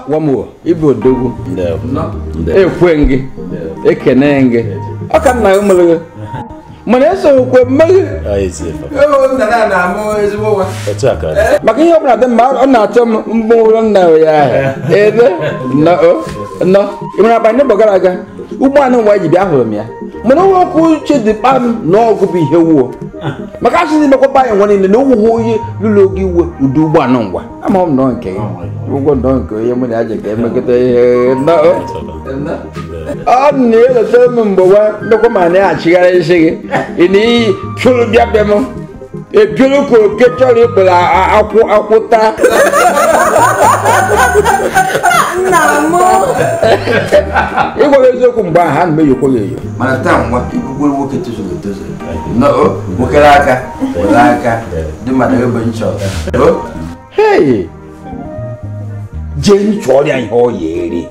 wamo ibo dogu ekwengi ekenenge akanna umulugo mana eso kwe mmagi na mo ezigbo wa maka ihe ọbụla dị mma ọ na-atọ mbụ nna ya ede no ịmara abanye bọgara aga ugbo anụ nwa ji bịa hụrụ m ya mana okwu chedikpa m na ọgụ bụ ihe wuo maka asịsị mekọba anyị nwa niile na owuwe onye lụrụ oge iwe ụdị ugbo anụ ngwa ama m nọ nke ụgwọ nọ nke onye mụ na aja ka emekọta ihe ọ na-eleta m mgbe nwa ndekwa ma na-achịgharị isi gị ị na iyi pịụrụ bịa bịa m epiolu ka oke chọrọ ikpere akwụta ịgwara eziokwu mgbe ahụ ha na-emeyokwa ya eyo mana taa nwa ikwukwere nwoke tozuru etozu nwokere aka were aka dị mmadụ ebe nchọ hei jee nchọ ọrịa ihe ọ ya eri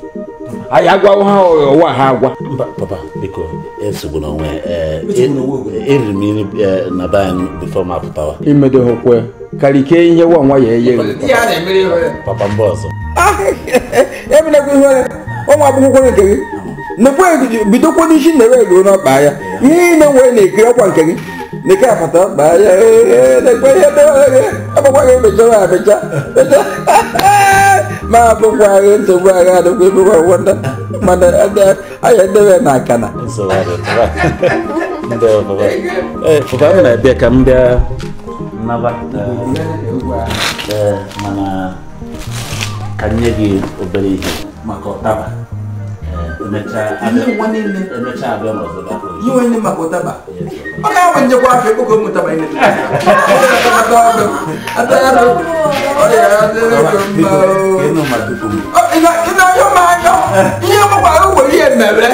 anyị agwa ha ọwa ha agwa papa biko esogbu n'onwe eriri m iri na be anyị bifo ma pụtawa imedehokwe karike ihe nwa nwa ya eye papa mgbe ọzọ emenekwa ihe ọnwa agbụkwụkwọ nke gị nekwe bidokwa n'isi na-ewe eruo n'ọkpa ya ihe na-enwe na-ekiri ọkwa nke gị neke apata ọkpa ya nekwe ihe agbakwa gị emechara amecha ma abụkwa gị nsogbu agha adịkwa ebekwa wanda mana anya edebe na akana papa m na-abịa ka m bịa nnaba mana ka nye gị obere ihe maka ọtaba emechaa abịa n'ọzọ iwe ndị maka ụtaba ọ ga-awa njekwa afọ ekpoko mụtaba ihe gbakwara were ihe mmebe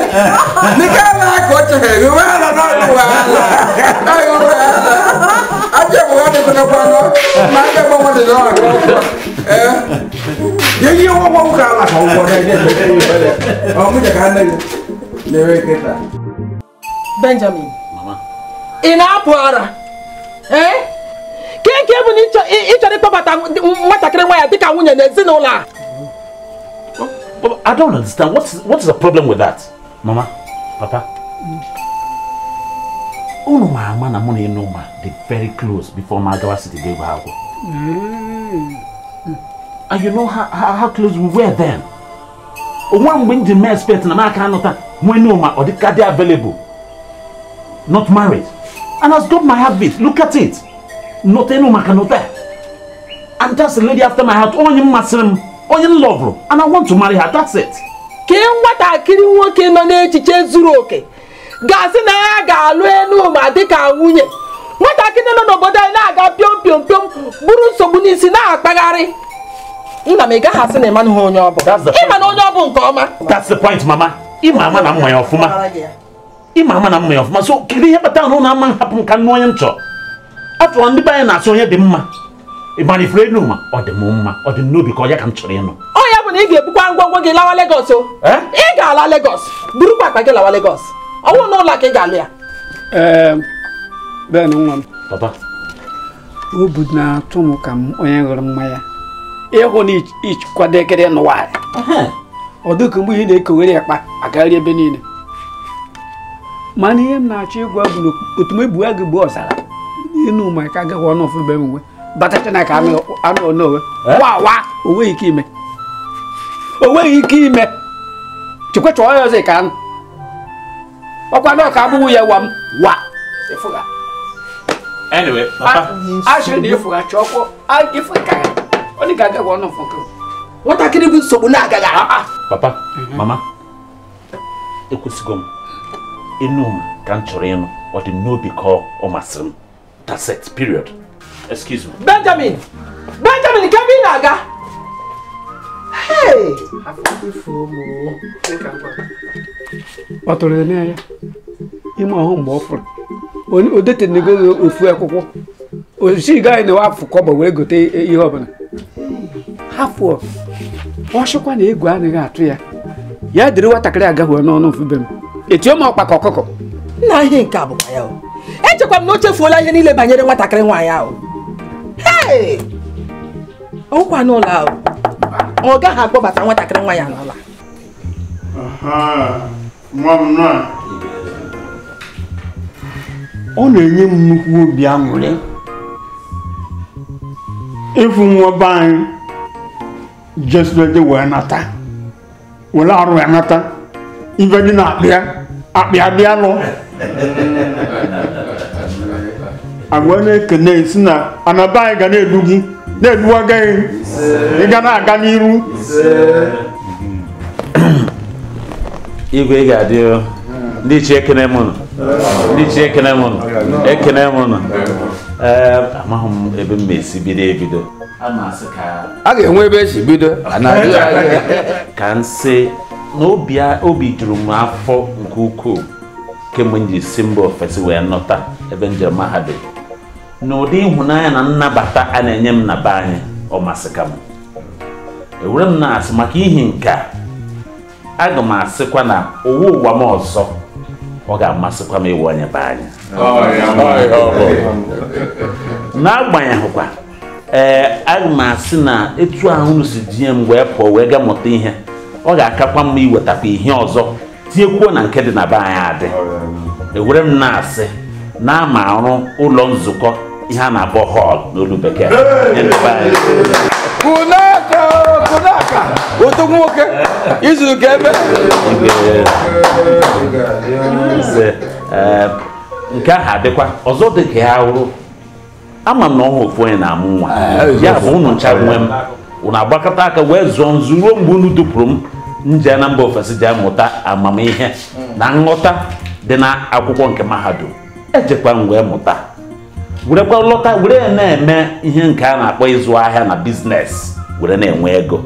nke ala ka ọ chere gị wee ala n'ọrụ aja bụ ha dịkọtakwanụ ma aja gbanwe dị n'ọrụ ihe ọgwọ ụka ala ka ụgwọ ọmụja ka nne gị na-ewe kịta Benjamin ị na-apụ ara nke bụ na ịchọrọ ịkpọbata nwatakịrị nwa ya dịka nwunye n'ezinụlọ a I don't understand. What's the problem with that? Mama, Papa. Unu mama na muna inoma they very close before Magawa City gave her. And you know how close we were then. One when the mayor spent na maka anota when Noma or the card available. Not married. And has got my habit. Look at it. Not Noma canota. And that's the lady after my heart. Only Masrim. Onye love and I want to marry her, that's it. Ke nwatakịrị nwoke nọ n'echiche zuru oke gasị na ya ga-alụ enu ma dịka nwunye nwatakịrị nọ n'obodo anyị na-aga piom piom piom buru nsogbu n'isi na-akpagharị nna m ị gaghị asị na ịmanụ ha onye ọ bụ ịma na onye ọ bụ nke ọma. That's the point, mama. Ịma ama na mma ya ọfụma. Ịma ama na mma ya ọfụma. So kedu ihe kpatara na ụlọ ama hapụ nka nnu onye m chọrọ afọ ndị be anyị na-asị onye dị mma ịbani free no ma ọ dị mma ọ dị n'obi ka ọ ya ka m chọrọ ịnụ. Ọ ya bụ na ị ga-ebukwa ngwongwo gị lawa Lagos o. Ị ga-ala Lagos burukwa akpa gị lawa Lagos ọ wụ n'ụlọ ka ị ga-alụ ya. Ben nwa m papa obu na-atụ m ka m onye ṅụrụ mmanya ịhụ na ikwado ekere n'ụwa ọ dịka mgbe ihe na-ekowere akpa akarị ebe niile mana ihe m na-achọ ịgwa bụ na otu m ebu agụ gbuo ọzara ịnụ ma ka agaghị ọnụ ọfụ be m nwe batacha na ka anụ onowe wa o nweghị ike ime chekwa chọọ ya ọzọ ka anụ ọkwa na ọka abụghị ya wa ịfụga anyway papa ashịrị na ịfụga chọọkwọ ịfụga ka ọ dị ka agaghị ọnụ ọfụ nwatakịrị bụ nsogbu na-agaghị papa mama ekwesịgo m ịnụ m ka m chọrọ ịnụ ọ dị n'obi ka ọ masịrị m. That's it, period. Excuse me. Benjamin, come in, Naga. Hey! What are you? I'm home, Bofford. O didn't go with Fueco. O see guy in the half for cover where go to you open. Half work. Wash up one egg, one got here. Ya did what I got no for them. It's your mouth, Pacoco. Nothing, Cabo. Echekwa m n'oche fuola ihe niile banyere nwatakịrị nwaanyị ahụ. Hey! Ọkwa n'ụlọ ahụ. ọ gaghị akpọbata nwatakịrị nwa ya n'ala. Nwa m nọ ọ na-enye m nnukwu obi aṅụrị ịfụ nwa be anyị jesụede wee nata were arụ ya nata ibe dị na akpịa bịa lụ agwa na-ekene si na anaba anyị ga na-edu gị na-eduwaga gị ị ga na-aga n'iru igwe ga-adị ndị ichie ekene m amaghị m ebe m esi bido a ga-enwe ebe esi bido ka nsị na obi juru m afọ nke ukwuu kemgbe m ji si mba ofesi wee nọta ebe njem mahadum n'ụdị ịhụnanya na nnabata a na-enye m na be anyị ọ masịka m ewere m na-asị maka ihe nke aga m asịkwa na owu ụwa m ọzọ ọ ga-amasịkwa m ịwụ onye be anyị n'agbanyeghịkwa aga m asị na etu ahụ si dinye m wee pụọ wee ga mụta ihe ọ ga-akakwa mma iwetakwa ihe ọzọ tinyekwuo na nke dị na be anyị adị ewere m na-asị na ama arụ ụlọ nzukọ ihe a na-akpọ hall n'olu bekee kunaka otu nwoke izu ka ebe nke ahụ adịkwa ọzọ dị ka ya wụrụ ama m na ọhụ ofu onye na-amụ nwa ya bụ unu ncha nwe m unu agbakọta aka wee zụọ nzu ruo mgbe unu dupụrụ m nje na mba ofesi ji amụta amamihe na nghọta dị na akwụkwọ nke mahadum ejekwa m wee mụta werekwa lọta were na-eme ihe nke a na-akpọ ịzụ ahịa na biznes were na-enwe ego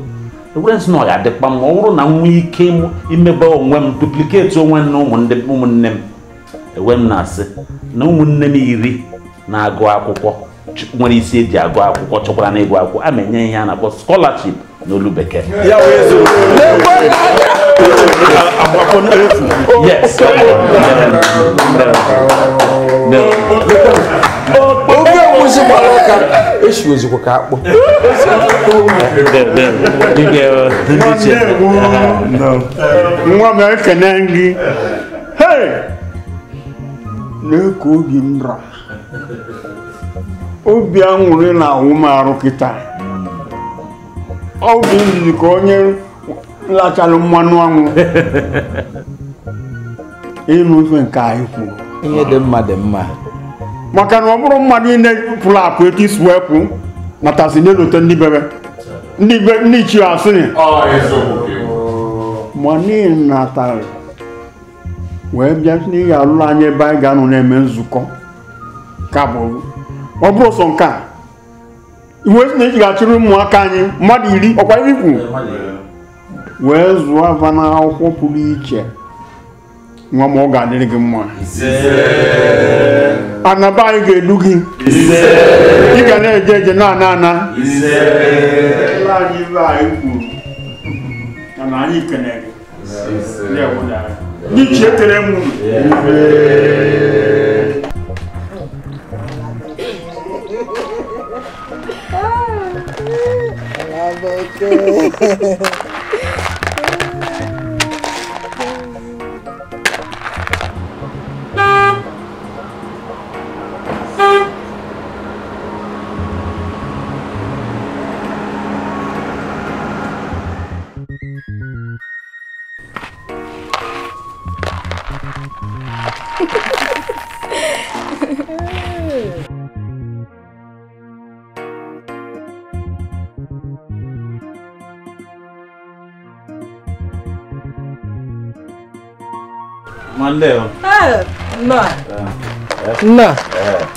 ewere nsị na ọ ga-adịkwa m ọ bụrụ na m nwee ike imebe onwe m dupliketi onwe m na ụmụnne m ewe m na-asị na ụmụnne m 10 na-agụ akwụkwọ nwere isi eji agụ akwụkwọ chọkwara na ịgụ akwụkwọ a ma-enye ihe a na-akpọ scholarship n'olu bekee yes oge nwụzi gbara ụka eshi ozikwa ka akpụ nwa m ekene gị na-eke obi m ra obi aṅụrị na awụ m arụ kịta obi nzizi ka onye lachalụ mmanụ aṅụ ịnụ ife nke anyị kwuru ihe dị mma maka na ọ bụrụ mmadụ niile pụrụ apụ etu isi wee pụ natasi na-elote ndị bebe ndị ichie asịrị ma n'ihi natara wee bịa n'ihi alụrụ anyị ebe anyị ga-anọ na-eme nzukọ ka bụ ọ bụrụ sọ nke a iwe si na eji ga-achịrị ụmụaka anyị mmadụ 10 ọkwa ikwu wee zụọ ava na akwụkwọ pụrụ iche nwa ma ọ ga-adịrị gị mma anaba anyị ga-edu gị ị ga na-eje eje na-ana anyị ibe anyị kwuru na anyị kenere gị iche tere m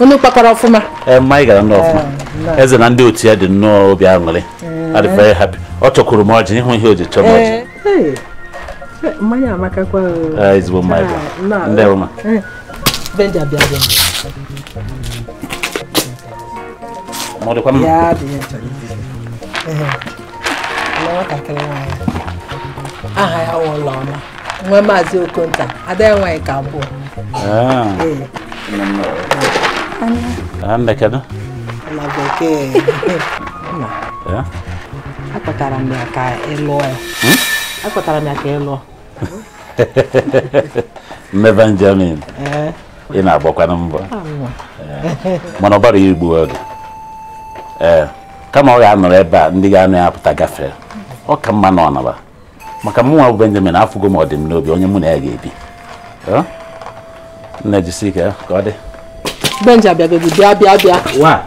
unu kpakọrọ ọfụma anyị gara n'ọfụma eze na ndị otu ya dị nnọọ obi aṅụrị adị very happy ọ chọkwuru m ọjị ịhụ ihe o ji chọọ m ọjị mmanya amakakwa ezigbo mmanya ndị ọma Benja bịa ma ọ dịkwa mma ya dị ya chọrọ nwatakịrị nwanyị aha ya ụlọ ọma nwa maazị Okonta ada ya nwanyị ka abụọ Anda kedu? Na bekee. Akpatara m ya ka ịlụọ ya. Akpatara m ya ka ịlụọ. Benjamin. Ị na-agbakwana mbọ. Mana ọ bara igbu oge. Kama ọ ga-anọrọ ebe a ndị ga-anọ ya apụta gafere. Ọ ka mma na ọ naba. Maka mụ nwa bụ Benjamin afụgo m ọdịm n'obi onye mụ na ya ga-ebi. Nne jisi ike ka ọ dị. Benja bịagodu bịa. Wa.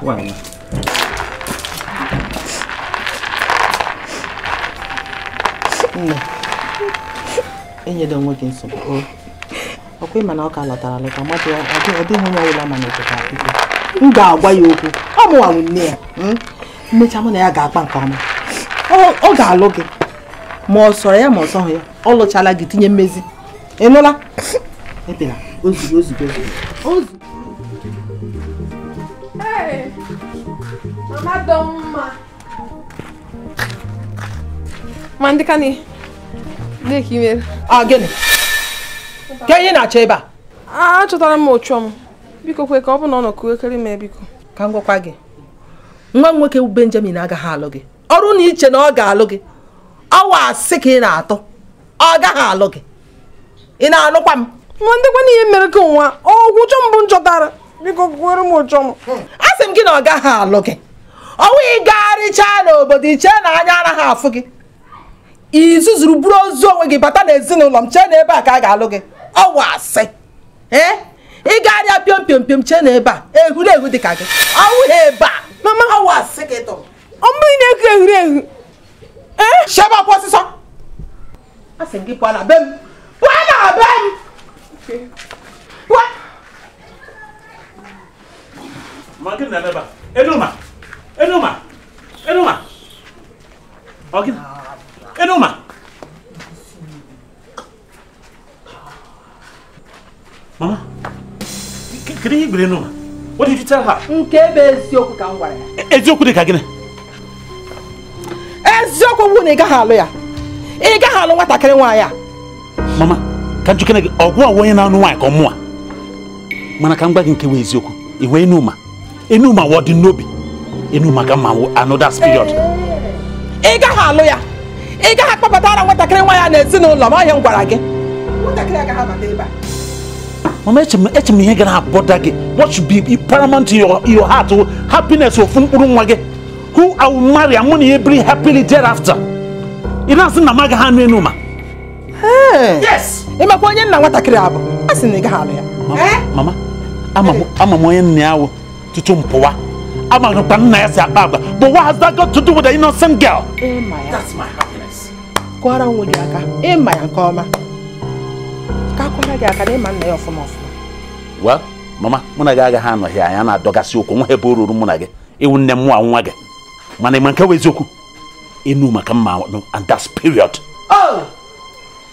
Enyedo onwe gị nsogbu. Ọkwa ịma na ọ ka lọtara alọta mmadụ ọ dịghị onye ọbụla ma n'obodo akụkọ. M ga-agwa ya okwu. Ọ mụnwa nne ya. Mmecha mụ na ya ga-akpa nke ọma. Ọ ga-alụ gị. Ma ọ sọrọ ya ma ọ sọghị ya. Ọ lụchala gị tinye mmezi. Ị nụla? Ebela. Ozugbo. Hey, Mama Doma. Mandikani. Deki mere. Gịnị? Ka ihe na-achọ ebe a? Achọtara m ochom. Biko kwe ka ọ bụ na ọ nọ kuwekere m biko. Ka m gwakwa gị. Nwa nwoke Benjamin agaghị alụ gị. Ọrụ na iche na ọ ga-alụ gị. Awa asị ka ị na-atụ. Ọ gaghị alụ gị. Ị na-alụkwa m? Mandikani ihe mere ka nwa. Ọgwụ chọm bụ nchọtara. Biko kwere m ochom. Asị m gị na ọ gaghị alụ gị. Ọnwụ ị gagharịchaa n'obodo iche na anya anaghị afụ gị. Izuzuru buru ozu onwe gị bata n'ezinụlọ m chee na ebe a ka a ga-alụ gị. Ọwụ asị. Ị ga-arịa pịọm chee na ebe a ehuru dị ka gị. Ọwụ ebe a. Mama ọwụ asị gị tụrụ. Ọ bụghị na-ehu ehu. Shebe ọkwa ọsịsọ. Asị m gị pụọ na be m. Pụọ na be m. Pụọ. Ma gị na neba. Enuma. Okay. Enuma. Mama. Can you hear Enuma? What did you tell her? Nke be eziokwu ka m gwara ya. Eziokwu dị ka gịnị? Eziokwu bụ na ị gaghị alụ ya. Ị gaghị alụ nwatakịrị nwaanyị a. Mama, ka njikere gị ọgwụ a onye na-anụ nwaanyị ka ọ mụa. Mana ka m gwa gị nke wee eziokwu. Iwe Enuma wọ dị n'obi. Enuma ka mma another period. Ị gaghị alụ ya. Ị gaghị akpọpụtara nwatakịrị nwaanyị n'ezinụlọ ma ihe m gwara gị. Nwatakịrị agaghị abata ebe a. Mama, eche m ihe gara abọda gị. What should be paramount to your heart, happiness ofu mkpụrụ nwa gị. Who I will marry and money bring happily thereafter. Ị na-asị na maga ha nụ Enuma. Yes. Ị makwa onye nna nwatakịrị abụ. A sị na ị gaghị alụ ya. Mama, ama m onye nna ya wụ tutu m pụwa. Ama m nna ya si akpa agba. But what has that got to do with the innocent girl? That's my happiness. Kwara onwe gị aka. Ịma ya nke ọma. Ka kwara gị aka na ịma nna ya ọfụma. Well, Mama, mụ na gị agaghị anọghị anya na-adọgasị okwu nwa ebe o ruru mụ na gị. Ịwụ nne m nwa gị. Mana ịma nke eziokwu. Enuma ka mma and that's period.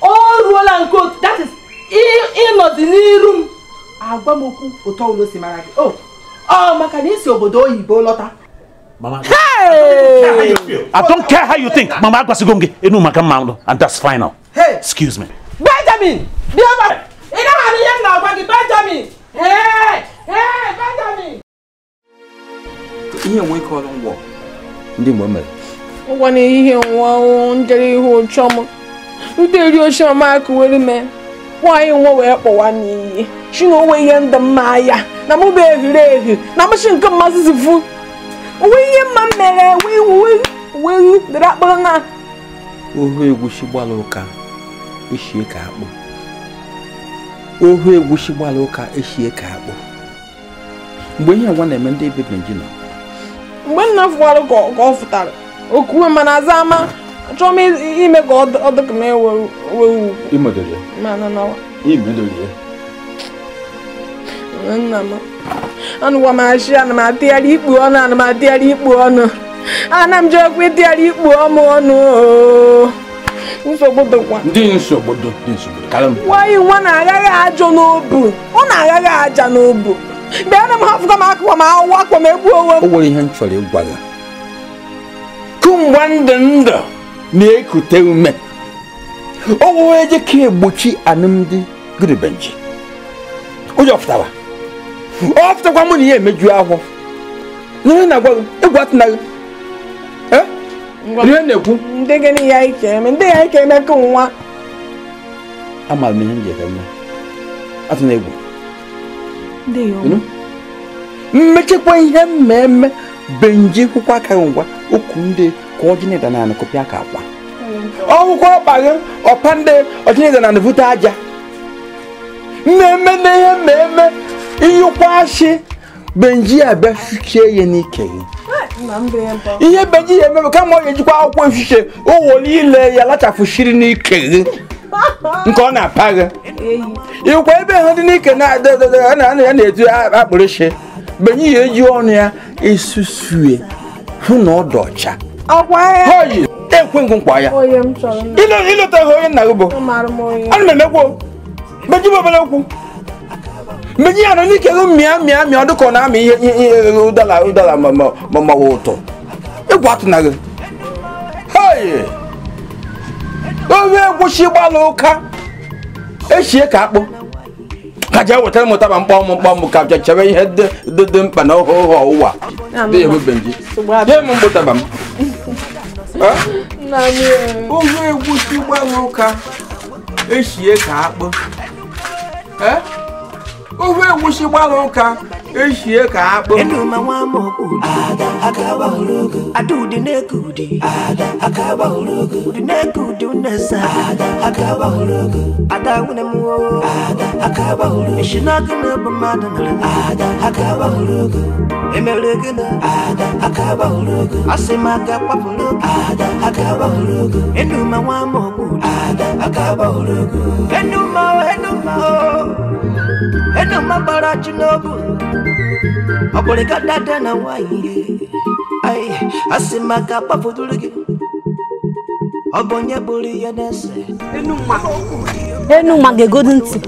O ruola nke otu. That is ịnọdụ n'iru m. Agwa m okwu ụtọ ụlọ si mara gị. Maka na isi obodo oyibo lọta. Mama, I don't care how you think. Mama, agwasigo m gị Enuma ka mma and that's final. Excuse me. Benjamin! Bịa ị na-ahụ ihe m na-agwa gị Benjamin! Benjamin! Ihe nwe ike ọrụ ngwọ ndị mgbe mere. Ụgwọ na ihe nwa njere ihu ochom. Uderi ochom ma akụwere me. Nwaanyị nwa wee kpọwa n'iyi. Shi na onwe ihe ndị mma ya. Na mụ bụ ehu. Na mụ shi nke mmasị zifu. Onwe ihe mma mere wee dịrị akpọrọ na. Ohu egwushi gbala ụka eshie ka akpụ. Ohu egwushi gbala ụka eshie ka akpụ. Mgbe ihe nwa na-eme ndị ebe Benjina. Mgbe nna fụwarụ ka ọ fụtara. Okuwe mana aza ama. Achọrọ m ime ka ọ dịka m ewe ugwu. Imedori ya. Mana nawa. Imedori ya. Nna m. Anụwa m achị ana m atịgharị ikpu ọnụ. Ana m jee kwe tịgharị ikpu ọnụ. Nsogbu dịkwa. Ndị nsogbu kalm. Nwaanyị nwa na-agaghị ajọ n'obu. Ọ na-agaghị aja n'obu. Bịa na m hafụga m akụkọ m awụwa akpọ m egbu onwe m. O nwere ihe m chọrọ ịgwa gị. Kumgbe ndụ na-ekute ume. O nwere eje ka egbochi alụmdi Benji. Ụjọ pụtara. Ọ pụtakwa mụ na ihe emeju ahụ. N'ihe na-agwa gị egwu atụnaghị. Ihe na-ekwu. Ndị gịnị ya ike eme? Ndị ya ike eme ka nwa. Ama m ihe m jere eme. Atụ na egwu. Ndị ya. Mmechekwa ihe mmemme benji kwụkwa aka ngwa okwu ndị coordinator na anakọpịa aka akwa. Ọgwụkwọ ọkpa gị ọpa ndị ọdịnala na nvute aja. Mmemme na ihe mmemme iyukwa ashị benji abịa fichie ya n'ike gị. Ihe benji ya ememe kama ọ ga-ejikwa akwụkwọ efiche ụwọ niile ya lachafushiri n'ike gị nke ọ na-apa gị. Ikwa ebe ha dị n'ike na-etu akpụrịsị benji ya eji ọnụ ya esusue hụ na ọ dị ọcha. Oyi ekwe nkwa ya ilota onye nna gị bụ ana m emekwo benji bụ obere okwu benji ya nọ n'ike gị mịa ọ dịka ọ na-amị ihe ụdala ma ụtọ egwu atụna gị. Ofe egwuchi gbalụ ụka echie ka akpụ ka jee wetara mụtaba mkpọmụ ka chebe ihe dị mkpa na ụhọ ụwa dị ebe benji dị m mgbụtaba m. Ofe egwuchi gbalụ ụka echie ka akpụ ofe egwuchi gbalụ ụka echie ka akpụ. Oboleka dada na waye ai asimaka pafudulugi obonye buri ya nese enu magegodi nti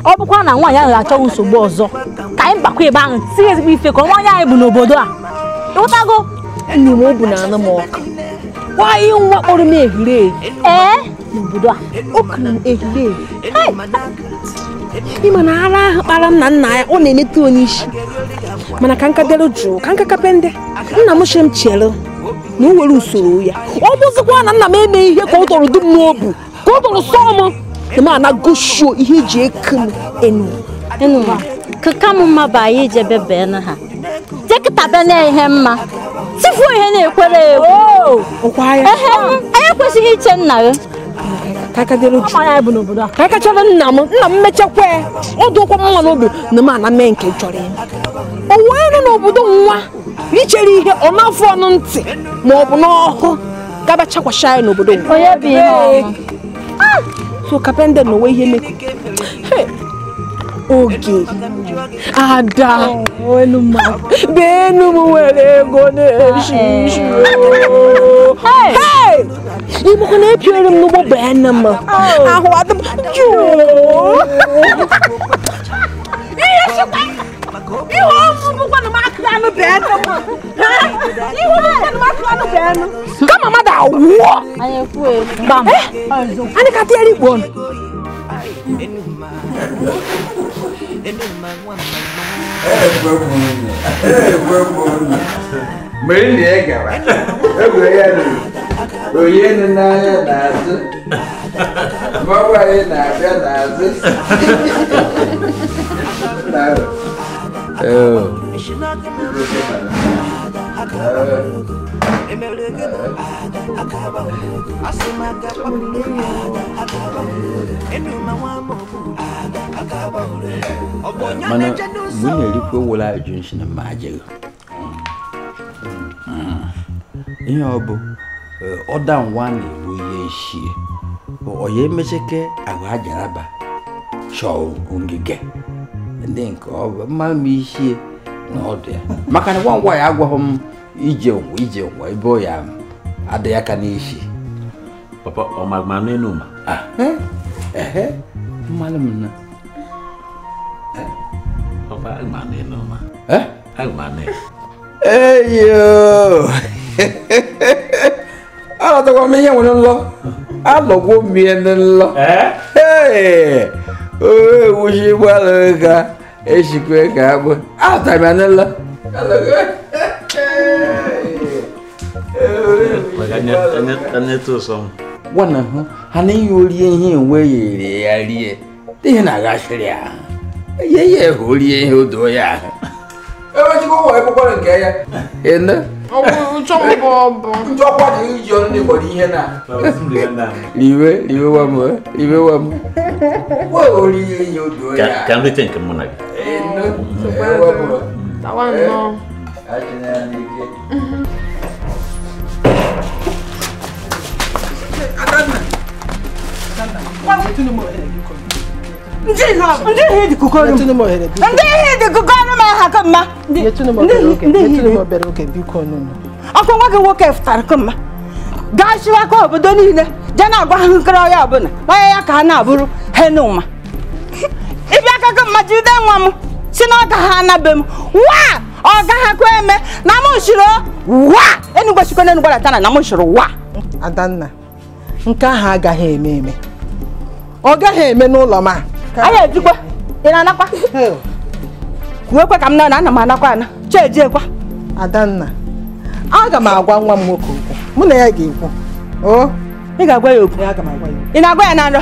ọ bụkwa na nwaanyị ahụ achọ nsogbu ọzọ ka anyị gbakwa ebe ahụ tinye ezigbo ife ka nwaanyị anyị bụ n'obodo a ịhụtago nne m obu na anụ m ọka nwaanyị nwa kpọrọ m ehiri n'obodo a o kiri m ehiri ịma na ara ahụ kpara m na nna ya ọ na-emeta onye isi mana ka nka dere jụụ ka nka kapende nna m shem chere na o nwere usoro ya ọ bụzikwa na nna m eme ihe ka ọ tọrọ dum n'obu ka ọ tọrọ sọọ m na m anagoshio ihe eji eke m enu kaka m mma bụ anyị jebe bee na ha jekịta be na ihe mma tifuo ihe na-ekwere anyị ekwesịghị iche nna gị kaka dere ju ya bụ n'obodo a kaka chọrọ nna m mechakwa ọ dụkwa m nwa n'obi na m ana mee nke chọrọ ya o wee nọ n'obodo nwa ichere ihe ọ na-afụ ọnụ ntị ma ọ bụ n'ọhụ gaba chakwasha ya n'obodo nwa onye bụ ihe so kapende n'onwe ihe meku oge ada benu m nwere ego na-eshi ịbụkwa na epiere m n'ụgbọ bena m ahụ adị m ihe ọmụbụkwa na m akụrụ anụ bena m ihe ọmụbụkwa na m akụrụ anụ bena kama mmadụ awụọ anyị ka tịara ikpo ọnụ Meri ya gara ego ya no oye no na ya na-azụ mawa ya na-abịa na-azụ mana mun erikwe wala ajunshi na majego ihe ọ bụ ọda nwa na-ebu ihe eshie onye mecheke ahụ ajaraba chọọ ngige ndị nke ọ bụ mma m ishie na ọdụ ya maka na nwa ya agwaghị m ije nwa ebe ọ ya adịghị aka n'ishi papa ọ magma n'enu ma mmalụ m na papa agma n'enu ma agma n'enu eyo alatakwa m ihe nwere nlọ alọgwo mmie ndị nlọ ewuchi gbalụ ka eshikwe ka akpụ alatara m ya n'nlọ Anya to some. One, honey, you here where you are. They na gashria. Yeah, holy, who do ya? Oh, you go away for a gay. And oh, John Bob, you anybody here now. Leave one more, leave one. What will you do? Can we think of money? That one, no. nke ahụ agaghị eme ọ gaghị eme n'ụlọ ma anyị ejikwa ị na-anakwa kwuekwa ka m na ana m anakwa ana chejekwa Adanna aga m agwa nwa m nwoke okwu mụ na ya ga-ekwu ị ga-agwa ya okwu ị na-agwa ya na nrọ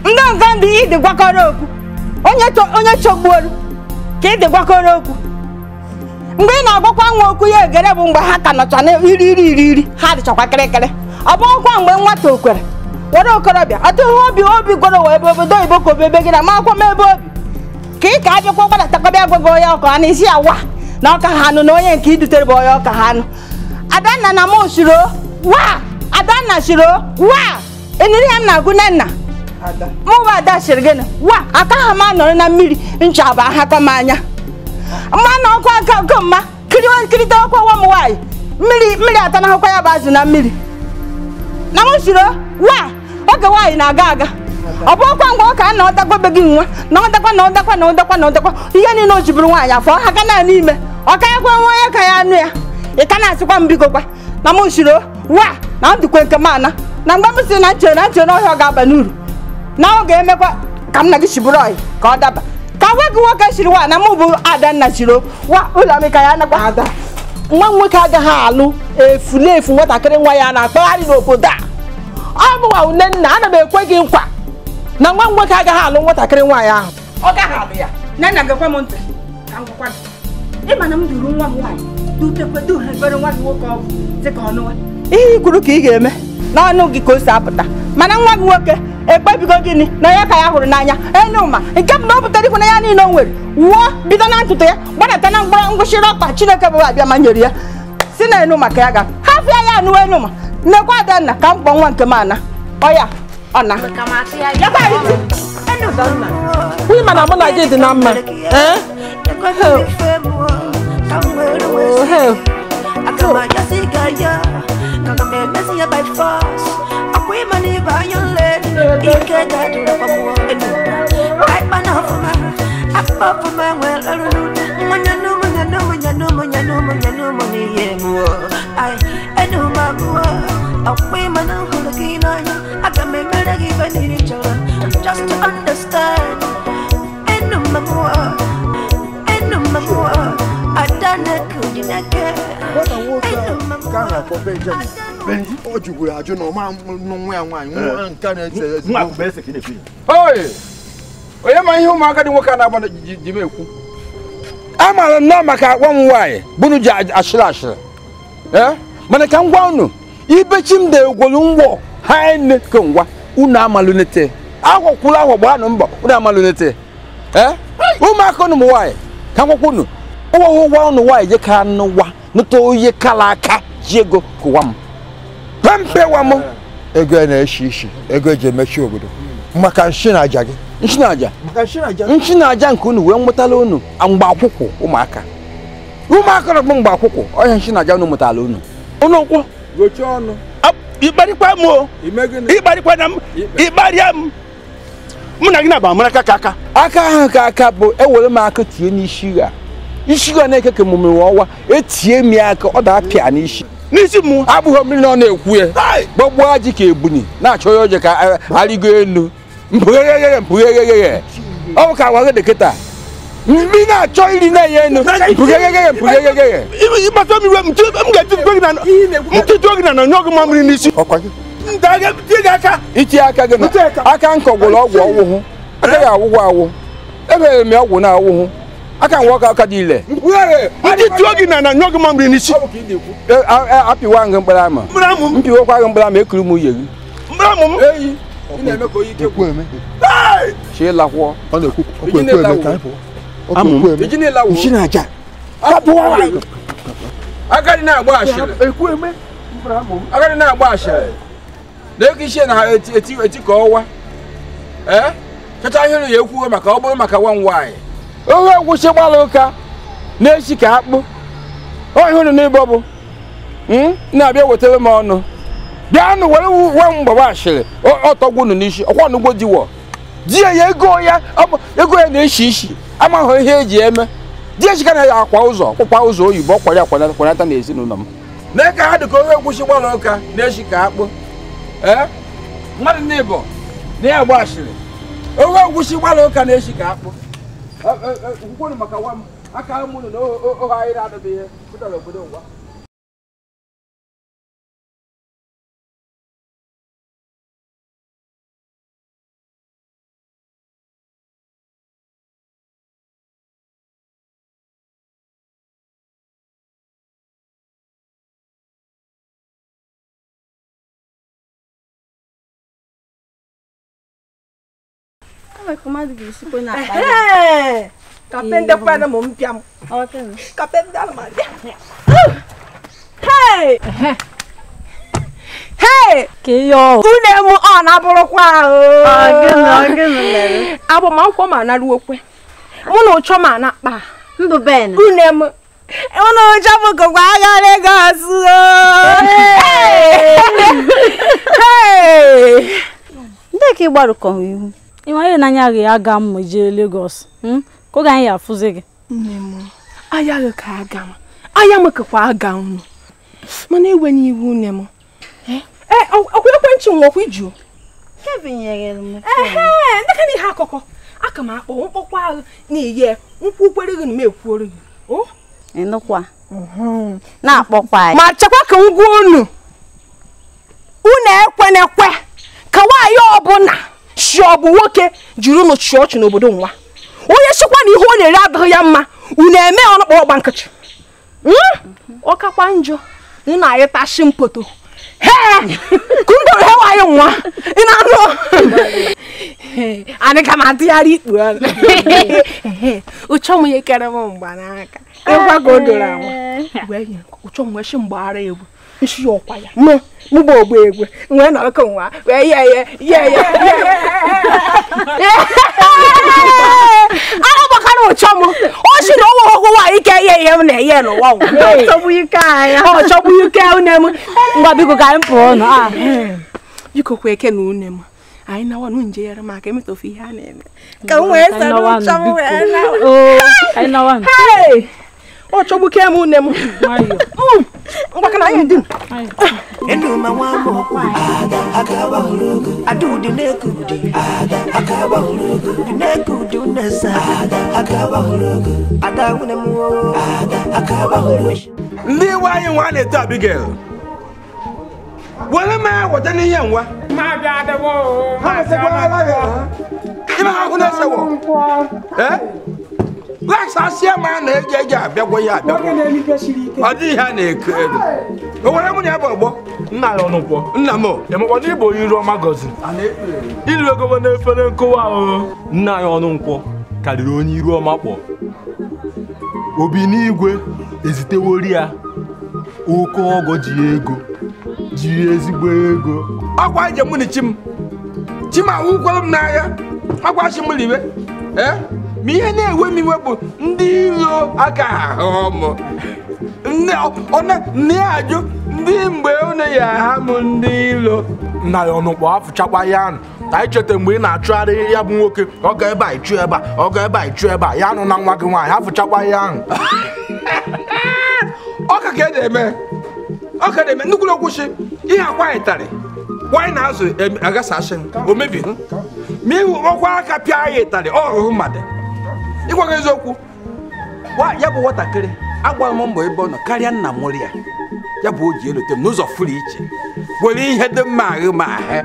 ndị nga ndị ịdị gwakọrọ okwu onye chọgbuoru ka ịdị gwakọrọ okwu mgbe ị na-agwakwa nwa okwu ya egere bụ mgbe ha ka nọcha na iri ha dịchakwa kịrịkịrị ọ bụkwa mgbe nwata okwere were okorobịa ọtụ obi gworo wee ebe obodo oyibo ka obebe gị na makwa m ebe obi ka ị ka abịakwa gbadatakọbịa gwago ya ọka na isi awa na ọka ha anụ na onye nke idutere bụ onye ọka ha anụ Adanna na m shiro wa Adanna shiro wa eniri ya m na-agụ na nna mụ bụ Ada shiri gịnị wa aka ha ma nọrọ na mmiri ncha bụ ahakọ m anya mma na ọkwa aka nke mma kirite ọkwa nwa m nwaanyị mmiri ata na ahụkwa ya bụ azụ na mmiri na m shiro wa oge nwaanyị na-aga aga ọ bụ ọkwa mgbe ọ ka na ọdakwabe gị nwa na ọdakwa ihe niile o jiburu nwaanyị afọ ha ka na n'ime ọ ka ya kwa nwa onye ka ya anụ ya ị ka na-asịkwa m bigokwa na m shiro wa na ndịkwe nke m ana na mgbe m si na nchere n'ọhịa ọ ga-aba n'uru na ọ ga-emekwa ka m na gị shiburu ọyị ka ọ daba ka nwa gị nwoke shiri wa na m bụ Adanna shiro wa ụlọ m ka ya nakwa ada nwa m nwoke agaghị alụ efulefu nwatakịrị nwa ya na-akpagharị n'obodo a ọ bụwa une nna ana m ekwe gị nkwa na nwa m nwoke agaghị alụ nwatakịrị nwaanyị ahụ ọ gaghị alụ ya nna gekwe m ntị ka m gwakwa gị ịma na m duru nwa m nwaanyị dutekweduhebere nwa gị nwoke ọgwụ dị ka ọnụwa ihe i kwuru ka ị ga-eme n'ọnụ gị ka o si apụta mana nwa gị nwoke ekpebigo gịnị na ya ka ya hụrụ n'anya enuma nke bụ na o butere ikwu na ya niile o nwere wuo bido na ntụtụ ya gbadata na ngwụsịrị ọkpa Chineke bụ abịa ma nyere ya si na enuma ka ya ga hafịa ya anụ enuma nnekwa Adanna ka m kpọ nwa nke m ana ọya ọna kwụ mana mụ na gị dị na mma just to understand. And no more. I done it, couldn't get. Onye ma ihe ụmụaka dị nwoke na-agba ji mekwu amara nnọọ maka agwa m nwaanyị bunu ji ashịrị ashịrị mana ka m gwa unu ibechi m da-egwolu ngwọ ha nne ka ngwa unu amalụnete agwọkwuru agwọ gbanụ mbọ unu amalụnete ụmụaka unu m nwaanyị ka ngwakwa unu ụgwọ unu nwaanyị je ka nụwa nụta oye kala aka ji ego kụwa m pempewa m ego na-eshi ishi ego eji emechi obodo maka nshi na aja gị nshi na aja nke unu wee nwetala unu mgbe akwụkwọ ụmụaka nọ mgbe akwụkwọ ọhịa nshi na aja unu mụtala unu nkwụ gochi ọnụ ịkparịkwa m o ịkparịkwa na m ịkparịa m mụ na gị na-aba mara aka ahụ ka aka bụ ewere m aka tie n'isi ga na-eke ka emume ọnwa etie m ya aka ọ da-apịa n'isi m abụghị mmiri na ọ na-ekwu ya gbagbuo ajị ka ebuni na-achọ ya oje ka arịgo elu mpụgheghe ọ bụ ka agwa gị dị kịta Mina choiri na yenu. Pugege. Iba to mi we mgetu togi na nyogo mamri nisi. Okwagi. Ndaga tiga aka. Iti aka gị na aka nkọgwụrụ ọgwụ ọwụhụ. Agaghị awụgwọ awụ. Ebe me ọgwụ na awụhụ. Aka nwoke aka dị ile. Ndị togi na nyogo mamri nisi. Apịwa ngị mkpara ama. Mpiwekwa gị mkpara ama ekuru m uye gị. Mramụ. Eyi. Ị na-eme ka oyi ike kwu eme. Chie lakwọ. Ọ na-ekwu okwu eme ka anyị pụọ. Ejini lawo. Nshi na-aja. Agadi na-agba ashịrị. Ekwu eme. Agadi na-agba ashịrị. N'ego isi na Etiko ọwa. Chacha ihe ya ekwu maka ọ bụrụ maka nwa nwaanyị. Owe gwụsị gbara ụka na-esi ka akpụ. Ọ ihe unu n'ịbọ bụ. Na-abịa wetara m ọnụ. Bịa nụ were nwa mgbaba ashịrị. Ọtọgwu unu n'isi. Ọkwa n'ugbo diwọ. Die ya ego ya na-eshi ishi. Amaghị ihe eji eme. Die chika na ya akwa ụzọ oyibo kwanata na ezinụlọ m. Mee ka ha dị ka owe gwụsị gbara ụka na-esi ka akpụ. Mmadụ n'ịbọ na-agba ashịrị. Owe gwụsị gbara ụka na-eshi ka akpụ. Kwunu maka nwa m aka m unu na ohe anyị na-adịbe ihe pụtara obodo ngwa. Kapende pana mumpiam. Kapende almadia. Hey! Hey! Kiyo. Une mu ona burukwa o. Agene. Abo ma nkwo ma na ruokwe. Mu na ucho ma na kpa. Mbu ben. Une mu. Ono jabu ko gwa ga Lagos o. Hey! Ndeke gbaru ko ihu. Iwa na nya ga aga m je Lagos. Ko ga ya fuze gị. Nemo. Aya ga ka aga m. Aya m ka kwa aga unu. Mana ewe ni iwu nemo. Okwenchi nwokwu iju. Kevin nyere m. Ndeka ni ha akọkọ. Aka m akpọ mkpọkwa ahụ na-eyi nkwụ kwere gị na m ekwuoro gị. O? Enukwa. Na-akpọkwa. Ma chekwa ka ngwa unu. Unu ekwenekwe. Ka nwaanyị ọbụla shi ọ bụ nwoke jiri unu chụọ ọchụ n'obodo nwa. Onye shikwa na ihe ọ na-ere adịghị ya mma, unu eme ọnụkpọ ọgba nkịtị. Ọ kakwa njọ, unu ayịtashi mpoto. Kundo he nwaanyị nwa. Ị na-anụ? Anyị ka ma dịgharị ikpu ọnụ. Ụchọ m ya kere m mgbanaka. Ịgwa ka o doro anwa. Ụchọ m weshi mgbara egwu. Nshi ọkwa ya. Mụ bụ ogbe egwe. Nwee nọrọkọ nwa. Wee ye. Ana bakara ụchọ m. O shi na ọwụ ọgwụ nwaanyị ka ye ihe m na-eye n'ụwa ụwa. Chọgbu ike anya. Ọ chọgbu ike une m. Ngwa biko ka anyị pụọ nọ. Biko kwa eke na une m. Anyị nawa nu nje yere maka emetofu ihe a na-eme. Ka m wee sara ụchọ m wee nawa. Anyị nawa. Hey! O chọgbu ke m une m. Ngwa kana anyị din. Enu ma nwa moko akaba hulugu adu di nekudi akaba hulugu di nekudi unasa akaba hulugu ada wuna mu akaba hulugu. Ndị nwaanyị nwa na-eto Abigail. Wale ma wata n'ihe nwa. Ma bịa debo. Ha se kwa ala ya. Ime ha kuna se wo. Lasa sia ma na eje abịagwo ya abịagwo. Ọ dị ha na-eke ego. O were mu na ebe ọgbọ. Nna ya ọnụkwọ. Nna m. Emekwa na Igbo iru ọma gozi. Ilu ego na efere nkụwa o. Nna ya ọnụkwọ karịrị onye iru ọma kpọ. Obi n'igwe ezitewori ya. Oke ọgọ ji ego. Ji ezigbo ego. Akwa ije mụ na Chim ahụkwara m n'anya. Akwa chi m liwe. Ma ihe na-ewe m iwe bụ ndị iro aka ahụ m. Nne ajụ ndị mgbe unu ya ha m ndị iro. Nna ya ọnụkpọ afụchakwa ya anụ. Anyị cheta mgbe ị na-achụgharị ya bụ nwoke, ọ ga ebe a ịchụ ebe a, ọ ga ebe a ịchụ ebe a, ya nụ na nwa gị nwaanyị afụchakwa ya ahụ. Ọ ka eme. Nnukwu okwuchi ihe akwa ịtarị. Why na azụ agasasị o mebi. Ma ihu ọkwa aka pịa ya ịtarị ọ hụhụ mmadụ. ịgwa gị eziokwu ya bụ nwatakịrị agbara m mbọ ebe ọ nọ karịa nna m ya ya bụ o ji elote m n'ụzọ furu iche were ihe dị mma ahụ ma ahụ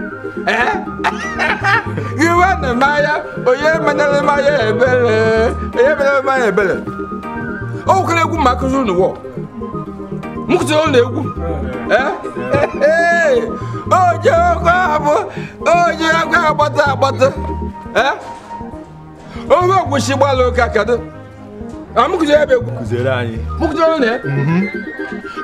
iwe na mmanya onye menere mmanya ebere o kwere egwu ma akụzi ụnụ wọ m kụziri ụlọ egwu oje ọgụ agbata oge ogwusi gbala oke akado m kụziri ebe egwu kụziri anyị m kụziri ụlọ ya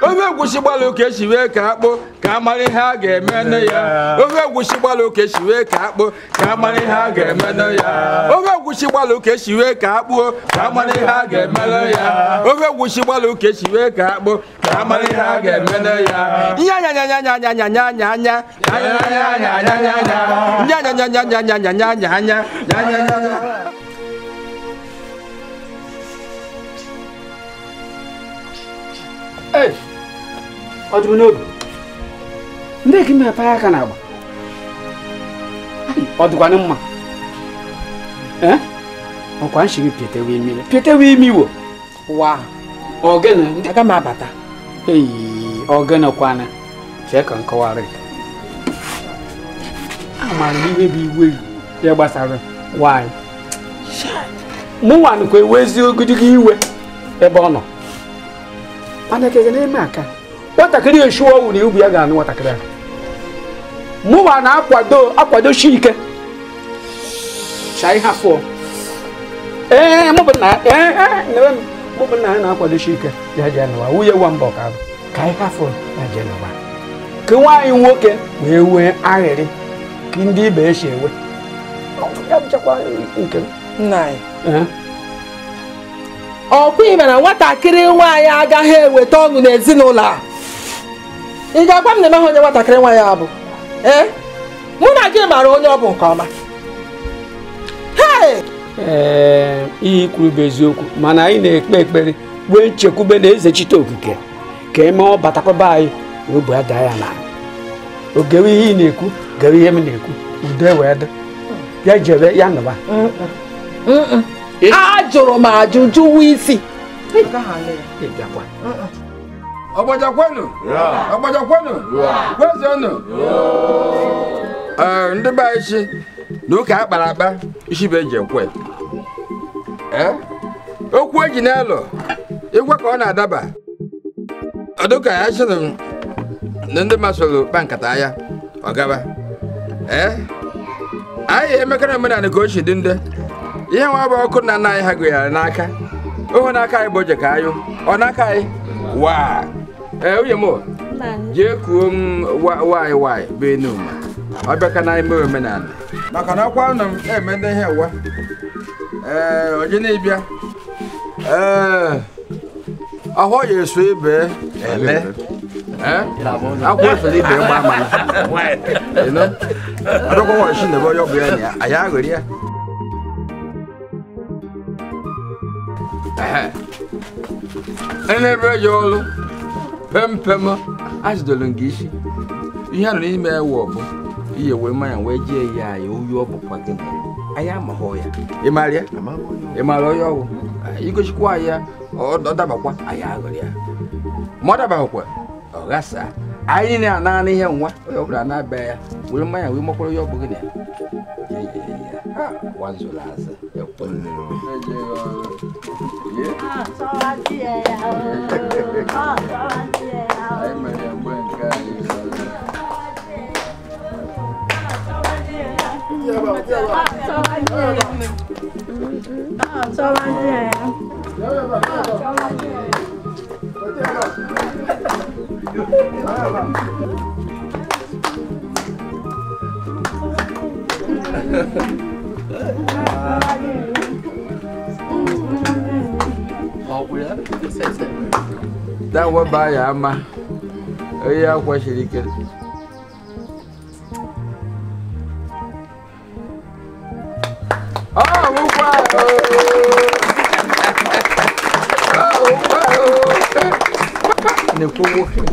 oge ogwusi gbala oke esi wee ka akpụ ka amara ihe a ga-eme na ya oge ogwusi gbala oke esi wee ka akpụ ka amara ihe a ga-eme na ya oge ogwusi gbala oke esi wee ka akpụ ka amara ihe a ga-eme na ya oge ogwusi gbala oke esi wee ka akpụ ka amara ihe a ga-eme na ya Hey, what do you know? They give me a fire can have. What do you want? Eh? Or can she be Peter with me? Peter with me. Wow. Organ, I got my butter. Hey, organ of Quana. Check on Kawari. I might be with your bassara. Why? Shut. Moan, where's your good you? A bono. And I can make what I can show when you be a gun, what I can. Move on up do shake. Shall I have four? Mobile, up the shake. Yajanova, we are one book out. Can I have four? Yajanova. Can I walk in? We were already. Kindi Beshi. Nine. Ọkwa ime na nwatakịrị nwaanyị agaghị eweta ọṅụ n'ezinụlọ a. Ị ga-agwa m na emeghị onye nwatakịrị nwaanyị a bụ? Mụ na gị mara onye ọ bụ nke ọma. Ihe kwuru bụ eziokwu mana anyị na-ekpe ekpere wee nchekwube na eze chite okike ka eme ọ batakwaba anyị na obu ada ya na ogewe ihe ị na-ekwu gewe ihe m na-ekwu udo wee dị ya jebe ya nọba. Ajụrụ m ajụjụ isi. Ọgbajakwenu kwezienụ ndị be isi na ụka akpara akpa isi bụ eji ekwe okwu eji n'elu ịgwa ka ọ na-adaba ọdụka ya sịrị na ndị masoro kpa nkata ya ọgaba anyị emekara omenala ka o si dị ndị ihe nwa bụ ọkụ na nna anyị ha gụnyere n'aka ohu n'aka anyị bụ oje ka ayụ ọ n'aka anyị waa uye m jee kuo m waanyị bụ enuma ọ bịaka na ime omenala maka na ọkwa nọ m eme ndị ihe ụwa oje na-ebịa ahụ ya eso ibe ele akwụkwọ efere ibe gba mana ọdọkwa nwachi na ebe onye ọ bụ ya na anyị aghọrị ya ebe eji ọrụ pempem azụdoro nke isi ihe a nọ n'ime ewu ọbụ ihe wee mmanya wee jee ya anyị oyi ọ bụkwa gị na anyị amaghọ ya ịmara onye ọgwụ igochikwa ya ọ dabakwa anyị aghọrị ya ma ọ dabaghịkwa ọ ghasa anyị na-ana ihe nwa onye ọbụla na-aba ya were mmanya wee makwara onye ọ bụ gị na wanzuru aza Dan wa ba ya ama ya kwa shirike ne ko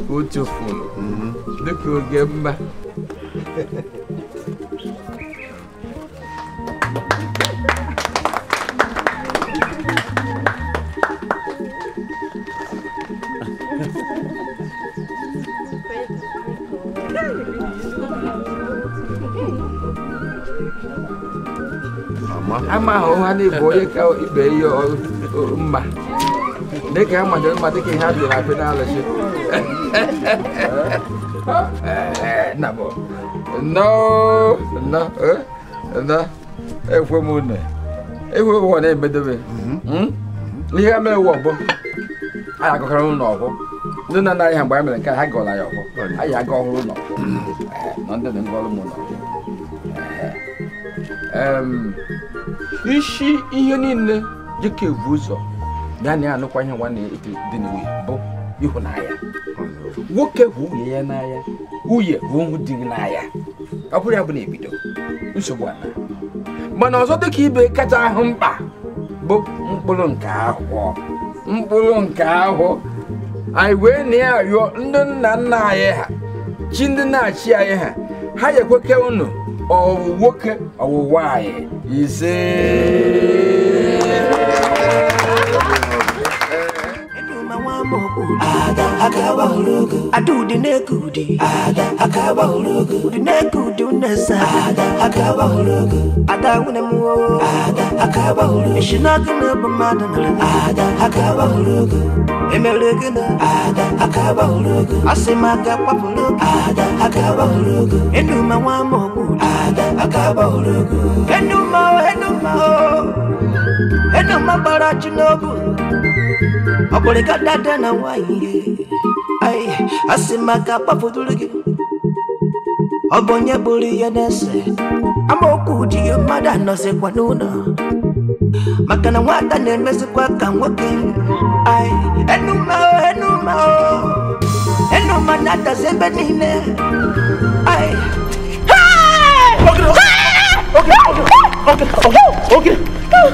wo to fun de ko gemba Ama ho hani boye ka ibe yo mma. Deke ama de ma deke ha bi ha pe na ala shi. Na bo. No. E fo mu ne. E wo wo na be de be. Ihe me wo bo. Aya ko kara no ho. Ndu na na ihe mgbe mere nke ha gola ya ho. Aya go huru no. No nde de ngolo mu no. Ishi ihe niile dịka evu ụzọ ya na anụkwa ihe nwanne ete dị n'iwe bụ ịhụnanya. Nwoke hụ nwunye ya n'anya, nwunye hụ di n'anya. Ọ bụrụ ya bụ na ebido nsogbu ana. Mana ọzọ dịka ibe kacha ahụ mkpa bụ mkpụrụ nke ahụ. Mkpụrụ nke ahụ anyị wee na-arịọ ndị nna nna anyị ha chi ndị na-achị anyị ha yekweke unu ọwụ nwoke ọwụ nwanyị ise. Ada akaba hulugu adu dinekudi. Ada akaba hulugu dinekudi unesa. Ada akaba hulugu ada unemu. Ada akaba hulugu shinagana bamadana. Ada akaba hulugu emelegana. Ada akaba hulugu asimaga papulugu. Ada akaba hulugu enuma wamoku. Ada akaba hulugu enuma barachinobu. Aboleka dada na waye ay asimaka pafudulugi obonye buri yenese amoku diyo mada no se kwanuna makana wata nemesi kwa kanwoke ay enuma nata zebenine ay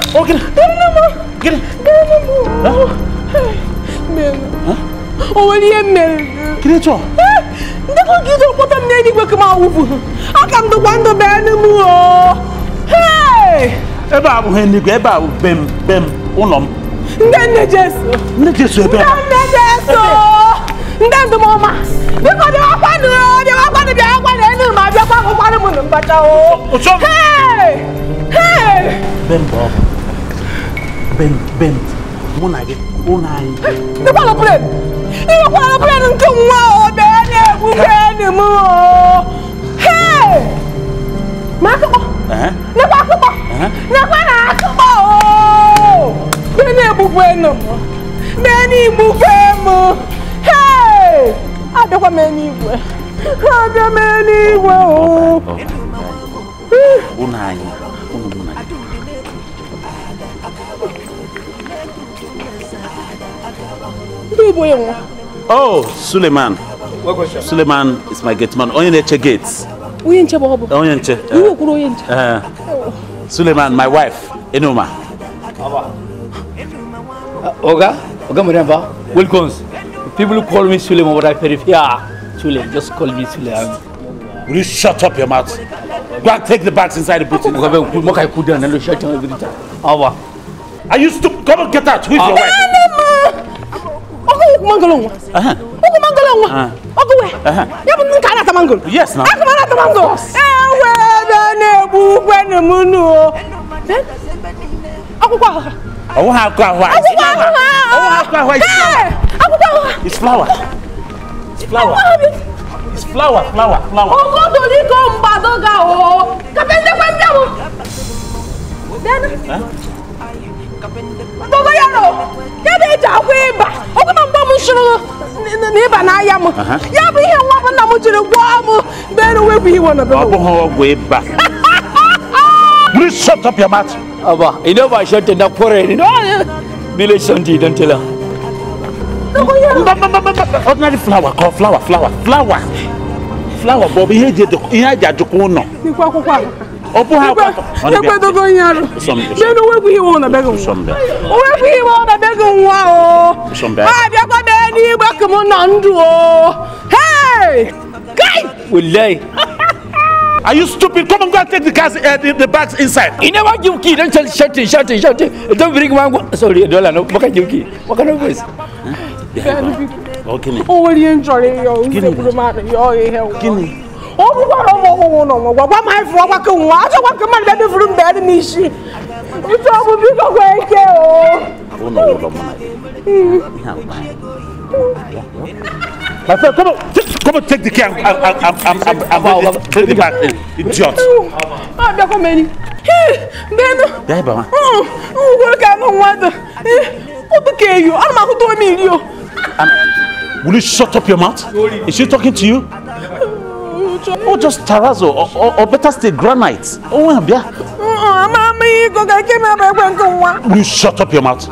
okay Oh, what do you mean? Creature. Never get up what I'm needing with my woo. I come to one the band. Hey! About when you get about bem, unum. Then they just then the mama. Because they are going to be out one and my one but hey! Ben. Unai. The ball play. You want to play into more than we can move. Hey! Marco. Many move. Hey! I don't want many. Oh, Suleiman. Suleiman is my gate man. Onyenche gates. Onyenche. Suleiman, my wife, Enoma. Oga Muremba, welcome. People call me Suleiman, but I prefer Sule. Just call me Suleiman. Will you shut up your mouth? Go and take the bags inside the booth. Are you stupid? Come and get out. Who is your wife? Yes, now. It's flower. It's flower. Will you shut up your mouth? You know I shut in the parade. You know, Billy Shanti, don't tell her. Ordinary flower, call flower. Bobby, here did the corner. Open how Are you stupid? Come and go and take the bags inside. You never give key. Don't tell shouting. Don't bring one. Sorry, dollar. No, what can you give? What kind of voice? Okay. Oh, what do you enjoy? You're My friend, come on, take the key and bring it back, idiot. Will you shut up your mouth? Is she talking to you? Or just terrazzo, or better still granite? Oh, yeah. Will you shut up your mouth?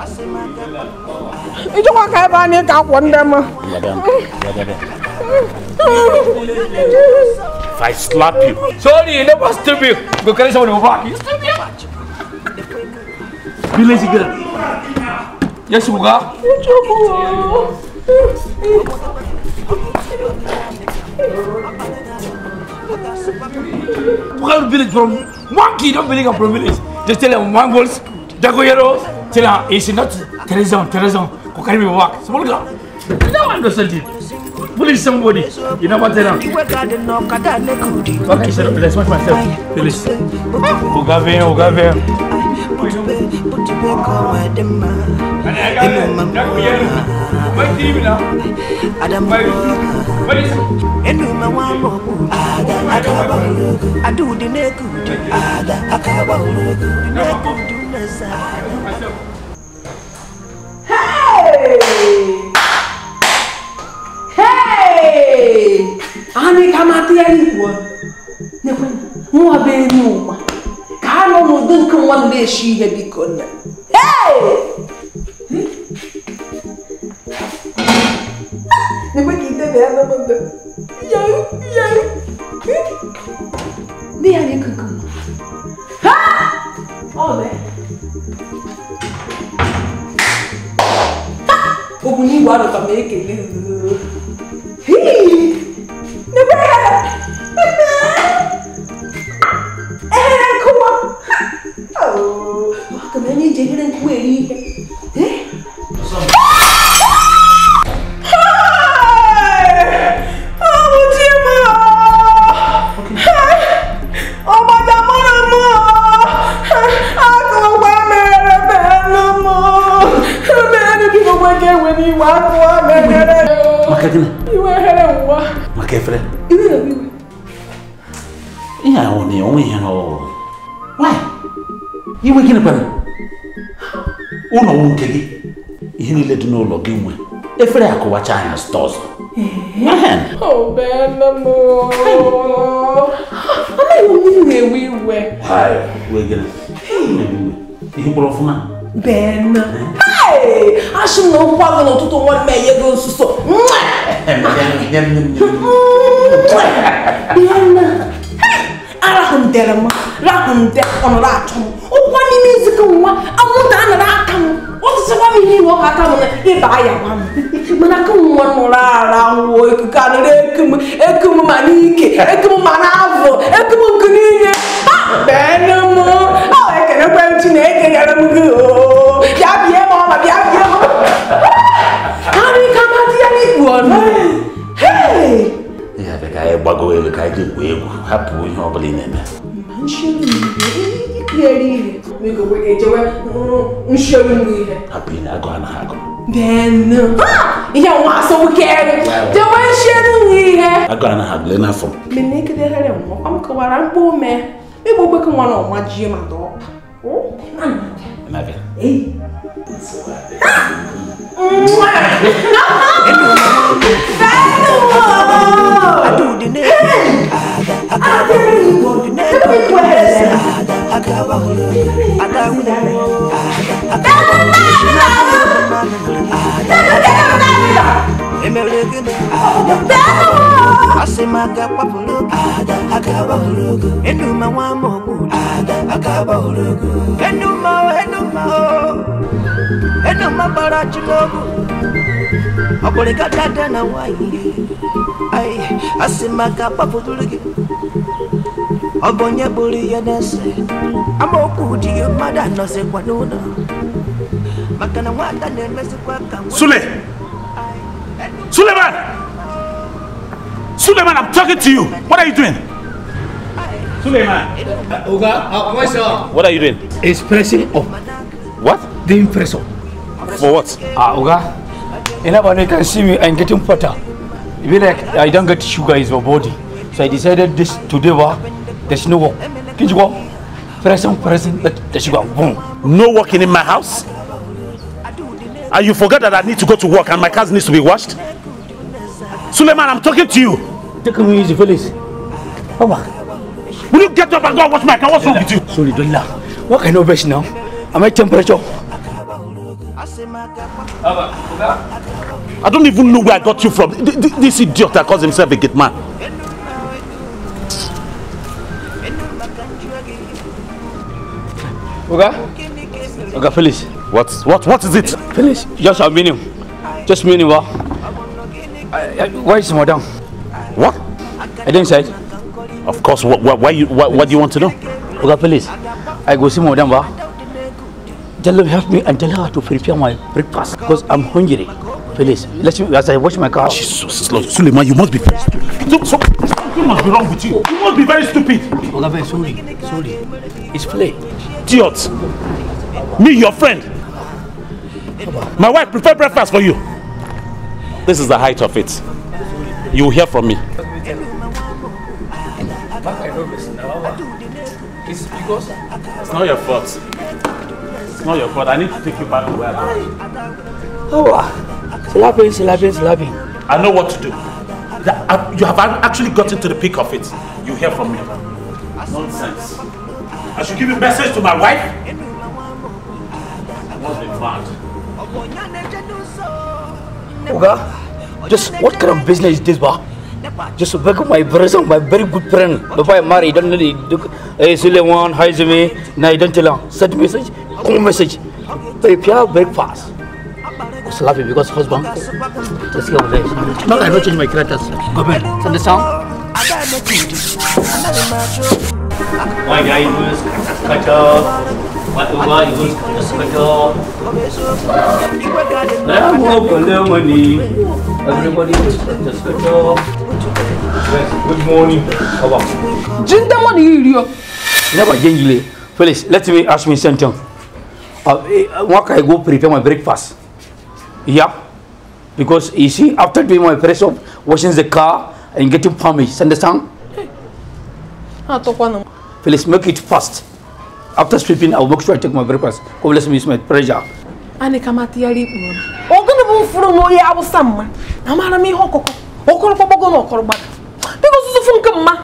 If I slap you. Sorry, you never stupid. Go carry someone over back. Be lazy girl. Yes, you go. What village from one kid don't believe from village. Just tell him one goals, Dagoyero, tell him it's not Terezon, go carry me back. Small girl. You don't understand it. Police somebody. You know what tell him? Okay, sir, let's watch myself. Police. Ogave. Hey! Ani kamati alipo. Nwa be nwa. Ka no no dun kan wan be shi he bikon. Hey! Ne ba kite be na banda. Yau. Ne ya ne kan. Ha! Ole. Oguni wa do ka me kele. You waking up? Uno won't get it. You need to know login way. If I go watch China stores. Oh, Ben, no. I don't we were. Hi, we're gonna. You brought from Ben. Hey! I should know what to do one may you go so. Ben. Rahum de on ratum. Oh, what means go one? I won't done ratum. What's the one you walk out on if I am? When I come one more around work, can ekum maniki, ekum manavo, ekum kunia. Benamo. Oh, I can went to make it. Yabia, Mama, Yabia. How do you come out the hey! Yeah, the guy bago the guy did we happy with your believing. We go with Happy na go na hago. Ben. You want so care. The way she I go na hago na from. Me make the hair. I'm kawaran po me. Me bo be kan one on my gym and dog. Oh, Naga. Hey. Ogonye buri yedese amoku di mada no se kwanuna makana wata ne mesi kwa kam Suleiman Suleiman, I'm talking to you. What are you doing? Suleiman. Oga, what are you doing? Expressing of what? The impressor. For what? Oga, anybody can see me and getting fatter. It be like I don't get sugar in my body. So I decided this today, there's no work. Can you go? Present, let the sugar boom. No working in my house? And you forget that I need to go to work and my car needs to be washed? Suleiman, I'm talking to you. Take me easy, Felix. Will you get up and go and wash my car? What's wrong with you? Sorry, don't laugh. What kind of best now? Am I temperature? I don't even know where I got you from. This idiot that calls himself a gate man. Oga, Felix. What is it? Felix, just a minute. Just a minute, what? Where is madam? What? I didn't say it. Of course, what do you want to know? Oga, please. I go see madam, what? Tell her help me and tell her to prepare my breakfast because I'm hungry. Please, let me as I wash my car. She's so slow. Suleiman, you must be very stupid. Something must be wrong with you. You must be very stupid. Oga, sorry. It's play. Idiot. Me, your friend. My wife prepared breakfast for you. This is the height of it. You will hear from me. It's because it's not your fault. It's not your fault. I need to take you back to where I am. Slapping. I know what to do. You have actually gotten to the peak of it. You hear from me. Nonsense. I should give a message to my wife. I must be found. Oga, just what kind of business is this, ba? Just to back up my brother, my very good friend. Before I marry, don't really do. Suleiman, hi me. Now I don't tell her. Send message, call message. Prepare breakfast. Slappy because husband. Let's go there. No, I don't change my characters. Go back. Send the sound. My guy was cut off. What was cut off? Everybody was cut off. Good morning. Never gengile. Felix, let me ask me something. What can I go prepare my breakfast? Yeah, because you see, after doing my press up, washing the car and getting punished, understand? Felix, make it fast. After sleeping, I'll make sure I take my breakfast. Go let me use my pressure. Ani kamati yari ibu. Ogono bu furu no ya abusama. Amara mi hokoko. Okoro pobogo no okoro baka. Because you fun kama.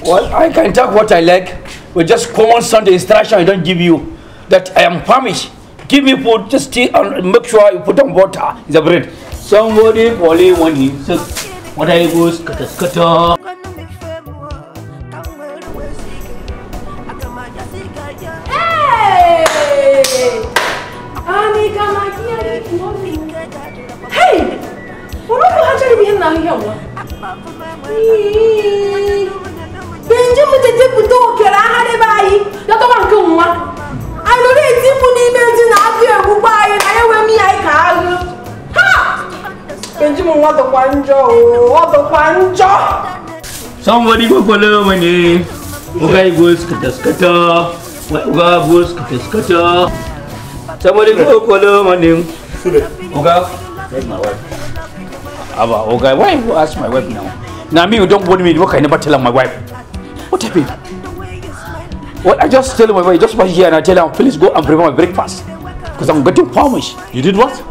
Well, I can talk what I like. With just common sense instruction I don't give you. That I am punished. Give me food, just tea and make sure you put on water in the bread. Somebody only one he says, what I was cutter. Hey! What are you actually being now here? Benjamin the Deputy, I had a buy. That's one come. I know they think we need to have you who buy and I will me I can. Ha! Benjamin, what the one job? Somebody go follow money. Okay, goes cutter. What goes cutter. Somebody go follow money. Oga, where's my wife? Okay, why you ask my wife now? Now me, you don't want me to work. I never tell my wife. What happened? Well, I just tell my wife, just watch here and I tell her, please go and prepare my breakfast. Because I'm getting punished. You did what?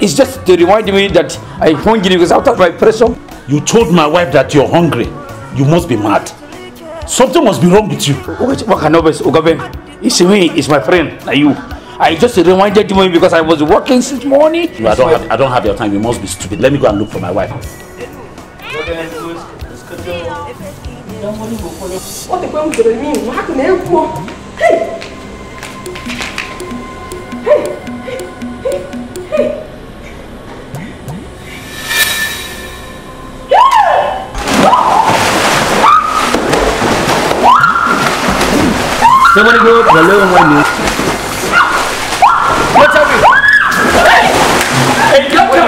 It's just to remind me that I'm hungry because after my pressure. You told my wife that you're hungry. You must be mad. Something must be wrong with you. What can I do? It's me, it's my friend, like you. I just reminded you because I was working since morning. No, I don't have your time. You must be stupid. Let me go and look for my wife. What the hell do you mean? What can I do? Hey! Somebody go follow money. What's happening? Hey, doctor!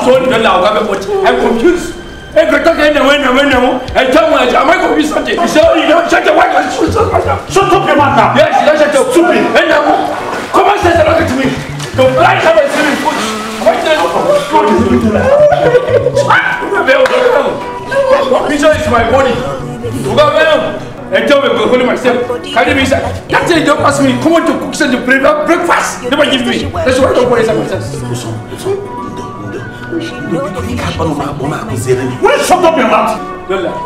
told you I'm confused. Hey, go talk and tell me, am I confused something? You say, you don't shut your wife. Shut up your mouth now. Yes, you don't shut your stupid. And now, come on, say something to me. Don't fly come and see me food. This is my body. And tell me, go hold myself. Carry me inside. That's it, don't ask me. Come on to cook something, prepare breakfast. Never give me. That's why I don't worry about myself. Will you shut up your mouth? Don't laugh.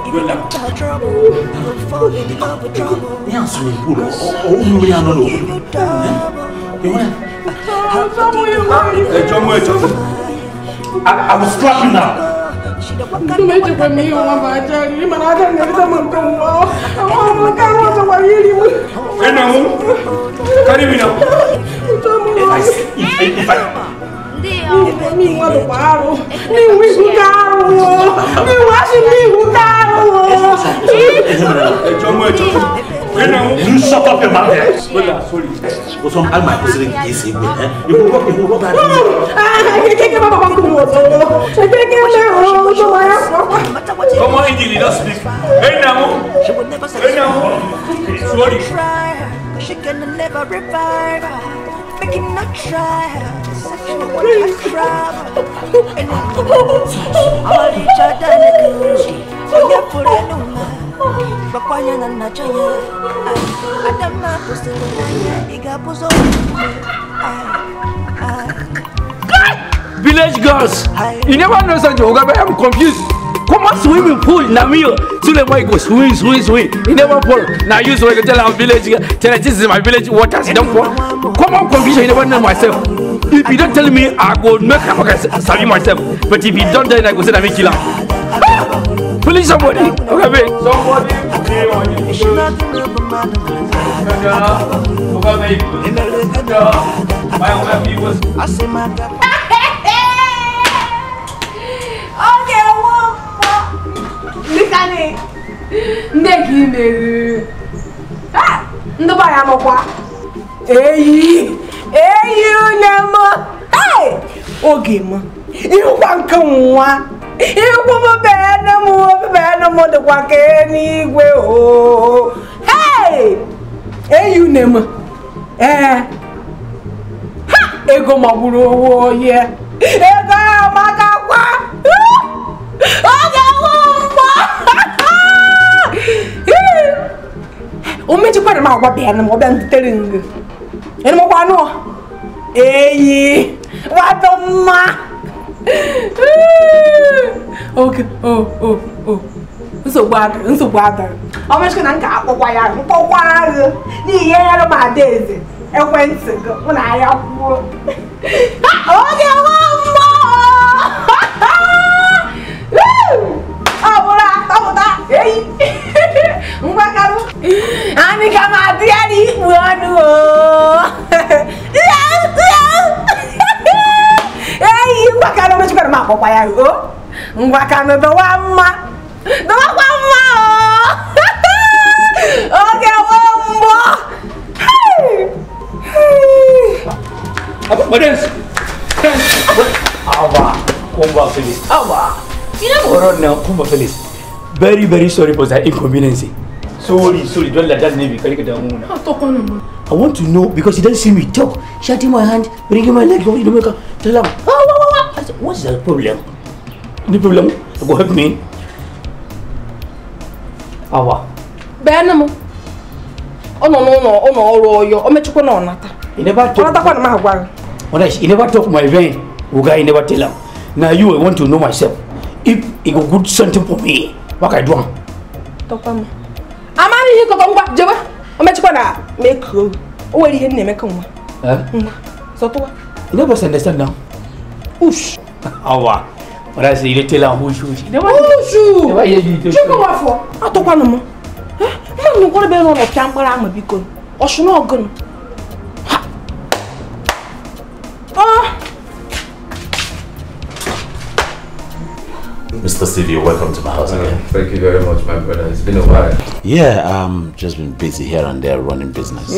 I will slap you now. Carry me now. If I you shut up your mouth there. Sorry. I'm my president. You will go back. Come on, Indy, let's speak. Hey now. Sorry. She can never revive. Making not try. Village girls, you never know such a I'm confused. Come on, swimming pool, Namio. So the boy goes swim. He never fall. Now you so I can tell our village, tell us this is my village waters. Don't fall. Come on, confusion, you never know myself. If you don't tell me, I go make a savvy myself. But if you don't tell me, I go say I make kill him. Police somebody. Okay, somebody. Nikani, ndegi meru. Ah, ndo ba ya mokwa. Eyi unemo. Hey, oge mo. Ihu kwa nkanwa. Ihu mo be na mo de kwa ke ni igwe o. Hey! Eyi unemo. Ha, ego magburu owo ye. Ego maka kwa. Oge o me ti kwere ma gwa bia na mo bia ntering ene mo kwa no eyi wa to ma okay nsogbu ada o me shika nka akpokwa ya mkpokwa agụ ni ye ya ma deze ekwentị go mụ na ya kwuo oge wa mma Hey, Mbakaru. Ani kama diari buanu. Hey, Mbakaru macam mana mak papa ya? Mbakaru doa ma. Oke, Ombo. Apa Badens? Awa, Omba Felis. Awa. Orang nak Omba Felis. Very sorry for that inconvenience. Sorry, don't let that name be carried down. I want to know because he doesn't see me talk. Shutting my hand, bringing my leg, tell him, I said, what's the problem? The problem? Go help me. Awa. Benamo. Oh no, you mechuko no nata. He never talk. He never talk my vein. Uga, he never tell him. Now you want to know myself. If he go good something for me. What I do? Topama. Amani hiko kwa jeba. Omechukwa na make o weri hen make nwa. So to. You never understand now. Ush. Awa. What I say you tell am who shoot. Never hear you. Chiko wafo. Atokwa no mo. Ma no ko be no piampara am biko. Osuno ogun. Mr. Stevie, welcome to my house again. Thank you very much, my brother. It's been a while. Yeah, just been busy here and there running business.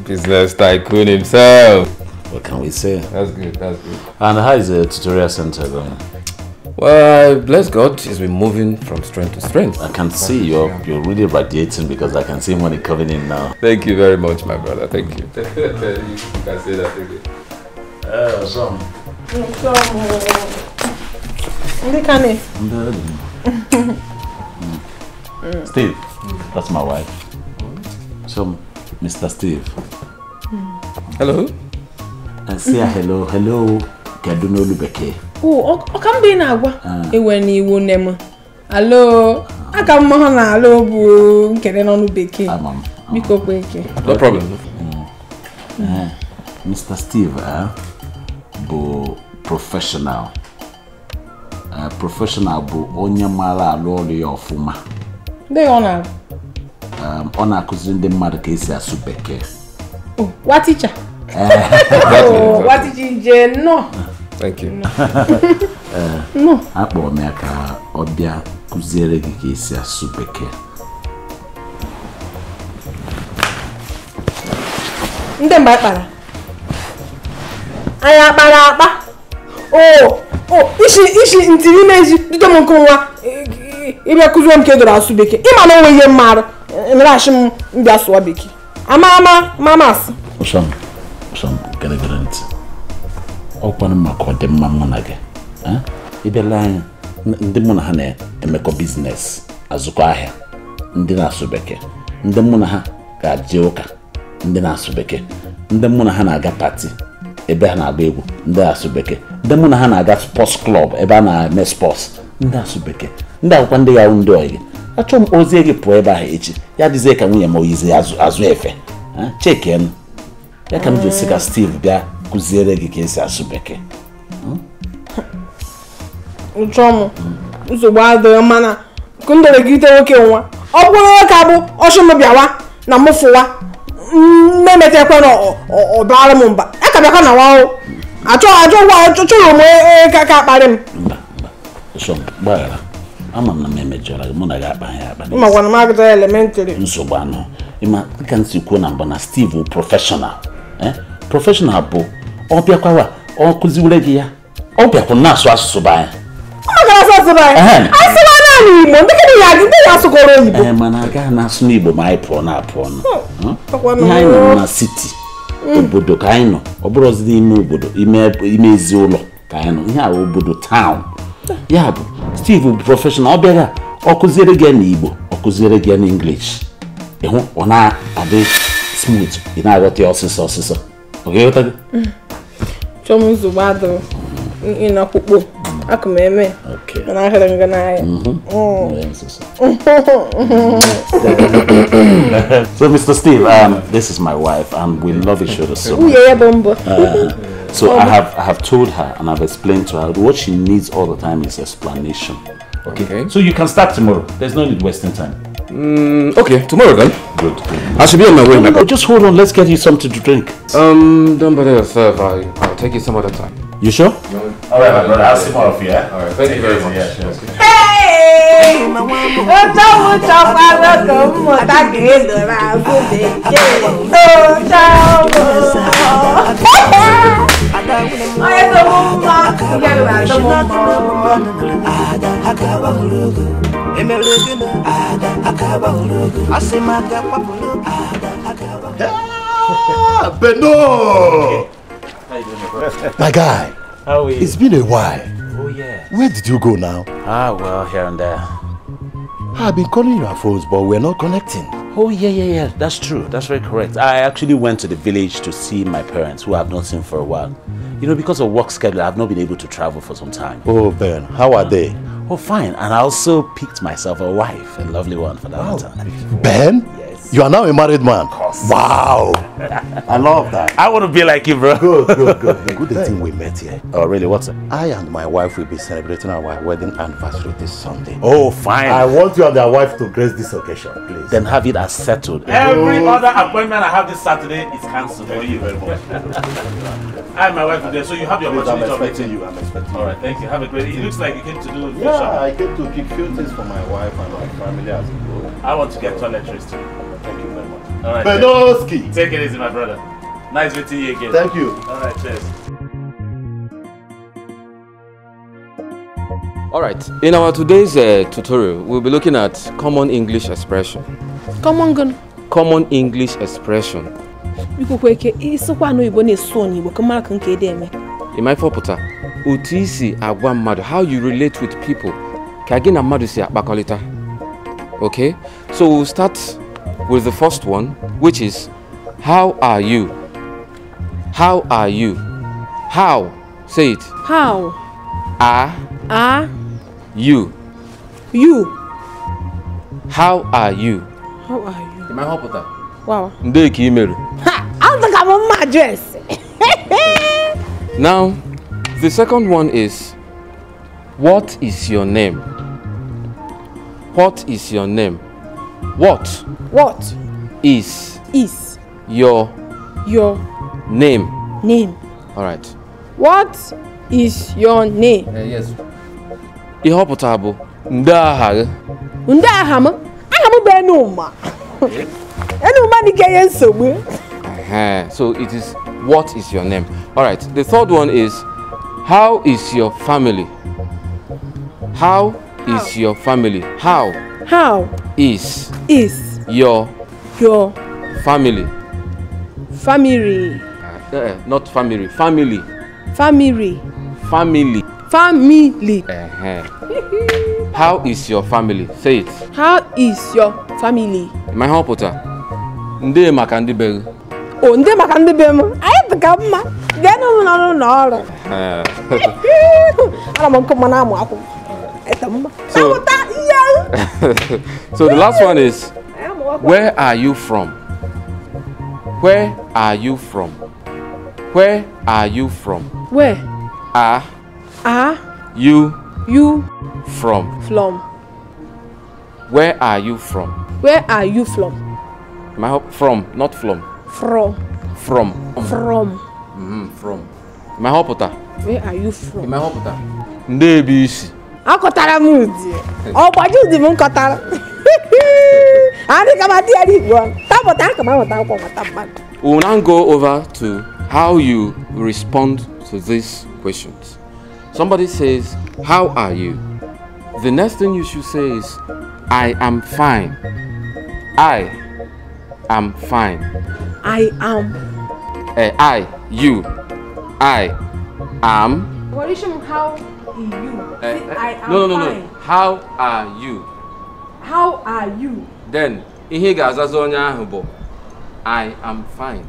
Business tycoon himself. What can we say? That's good, that's good. And how is the tutorial center going? Well, bless God, it's been moving from strength to strength. I can see you're really radiating because I can see money coming in now. Thank you very much, my brother. Thank you. You can say that again. Steve, that's my wife. So, Mr. Steve. Hello. I say hello. Kaduna Lubeke. Oh, come be now. When you won't name. Hello. I come na hello bu kere no Lubeke. Biko kweke. No problem. Mr. Steve, bu professional. Professional bu onye mara alụ ọrụ ya ọfụma. They honor. Ona akuziri ndị mmadụ ka esi asụ bekee. Oh, what teacher? What did you no? Thank you. No. Akpọrọ m ya ka ọ bịa kụziere gị ka esi asụ bekee. Ndị mba kpara. Anya kpara akpa. Ishi ntiri meji dito m nwa. Ibe kuzo m ke dora asụ bekee. Ịma na onwe ihe mmarụ. Emere ashim ndị asụwa bekee. Mama asị. Osham, gere ntị. Ọkwanụ maka ọdịmma mụ na gị. Ịbịala anyị ndị mụ na ha na-emekọ biznes, azụkọ ahịa, ndị na-asụ bekee, ndị mụ na ha ga-eje ụka, ndị na-asụ bekee, ndị mụ na ha na-aga pati ebe ha na-agba egwu, ndị na-asụ bekee, ndị mụ na ha na-aga sports club ebe a na-eme sports, ndị na-asụ bekee, ndị akwụkwọ ndị ya ndị ọyị. Achọ m ozie gị pụọ ebe ahụ echi, ya dịzie ka nwunye m oyizi azụ efe. Cheken. Ya ka m ji esi ka Steve bịa kụziere gị ka esi asụ bekee. Uchomo. Nsogbu adịghị mana kundere gị ite nwoke nwa. Ọ bụrụ ka bụ ọchụm bịawa na mụfụwa. Mmemetekwe na ọbara m mba. Ya ka bịakwa na wa. Achọrọ m ka akparị m. Mba. Gbaghara. Ama m na m emejọra gị mụ na gị akpa ya akpa. Ịmakwa na m agụta elementary. Nsogbu anọ. Ịma ka m si kwuo na mbụ na Steve bụ professional. Professional bụ ọ bịakwawa ọ kụziwere gị ya. Ọ bịakwa na-asụ asụsụ bụ anyị. Ọ ga-asụ anyị. Asụla naanị Igbo. Ndị ya asụkọrọ Igbo. Mana agaghị na-asụ n'Igbo ma anyị pụọ na-apụọ nọ. Ihe anyị nọ na siti. Obodo ka anyị nọ. Ọ bụrụzi n'ime obodo, ime ezi ụlọ ka anyị nọ. Ihe a obodo town. Ya bụ Steve bụ professional. Ọ bịara ọ kụziere gị n'Igbo, ọ kụziere gị n'English. Ịhụ ọ na-adị smooth. Ị na-aghọta ya ọsịsọ. Ọ ga-eghọta gị? Chọm nsogbu adịghị. Ị na-akpụkpọ. Aka m eme. Na ahịrị m gị n'ahịa. So Mr. Steve, this is my wife and we love each other so much. So I have told her and I've explained to her what she needs all the time is explanation. Okay. So you can start tomorrow. There's no need wasting time. Okay, tomorrow then. Good. I should be on my way, man. Just hold on, let's get you something to drink. Don't bother yourself. I'll take you some other time. You sure? Alright, my brother, I'll see more of you, yeah? Alright, thank you very much. Hey! Beno! My guy, how are you? It's been a while. Oh yeah. Where did you go now? Well, here and there. I've been calling your phones, but we're not connecting. Oh yeah. That's true. That's very correct. I actually went to the village to see my parents, who I've not seen for a while. You know, because of work schedule, I've not been able to travel for some time. Oh, Ben, how are they? Oh, fine. And I also picked myself a wife, a lovely one for that matter. Ben? Yes. You are now a married man. Of course. Wow. I love that. I want to be like you, bro. Good thing we met here. Oh, really? What's it? I and my wife will be celebrating our wedding anniversary this Sunday. Oh, fine. I want you and your wife to grace this occasion, please. Then have it as settled. Every other appointment I have this Saturday is cancelled. Thank you very much. I and my wife are there, so you have the opportunity of meeting you. I'm expecting you. All right, thank you. Have a great day. It looks like you came to do Yeah, I came to pick few things for my wife and my family as well. I want to get toiletries too. Thank you very much. All right. Benoski! Take it easy, my brother. Nice meeting you again. Thank you. Alright, cheers. Alright, in our today's tutorial, we'll be looking at common English expression. Common gun. Common English expression. You kweke isokwa no Igbo na-esu onyi Igbo kama kan ke eme. In my foputa, otu isi agwa mmadụ, how you relate with people. Ka gị na mmadụ si akpakọrịta. Okay? So we'll start with the first one, which is how are you? How are you? How? Say it. How? Are you? You. How are you? How are you? In my foputa. Wow. Ndeki imeru. I'll take my address. Now, the second one is, what is your name? What is your name? What? What is your name? Name. All right. What is your name? Yes. Ihopotabo. Ndaha. Ndaha ma? Aha mo be no ma. Enu ma ni ke nsogbu. So it is, what is your name? All right. The third one is, how is your family? How is your family? How is your family? Family. Not family. Family. Family. Family. Family. How is your family? Say it. How is your family? My hopota. Nde maka ndi be. Oh, nde maka ndi be mo. Ayi tuka mma. Gano no no. Ana mo ko mana mo ako. So the last one is, where are you from? Where are you from? Where are you from? Where are you from? Where are you from? Where are you from? From, not from. From. From. My hopota. Where are you from? My hopota. Ndebisi. Akotara mudi. Ogbaju di mu nkotara. Ani kama ti ari gbo. Tabota kama wota ko mata. We'll now go over to how you respond to these questions. Somebody says, how are you? The next thing you should say is, I am fine. I am fine. I am. You. I am. What is how you? I am No. fine. How are you? How are you? Then, ihe ga-azaza onye ahụ bụ, I am fine.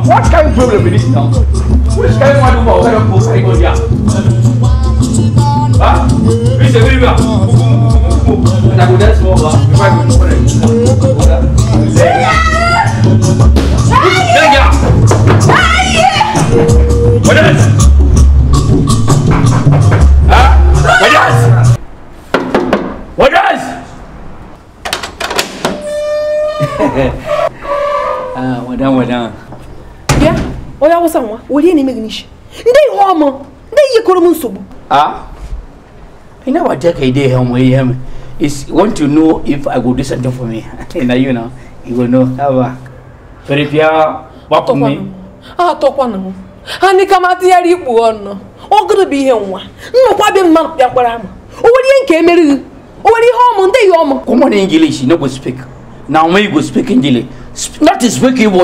What kind of problem is this now? Which kind of one what kind of book I go here? Huh? This is very well. And I go dance more before I go for it. What is? Huh? What is? Madam. Yeah. Oya wasa nwa, woli ni megnish. Ndey homo, ndey yekoro mu nsobu. You know what Dikeh dey him is want to know if I go do something for me. And you know, he will know how. Very pure, what me? Tokwa na. Ani kama ti yari ipu ono. O gonna be here nwa. Nnokwa be mma ya kwara am. O wori nke emeri. O wori homo ndey homo. Come on English, you no go speak. Now when you go speak English. Not to speak Igbo.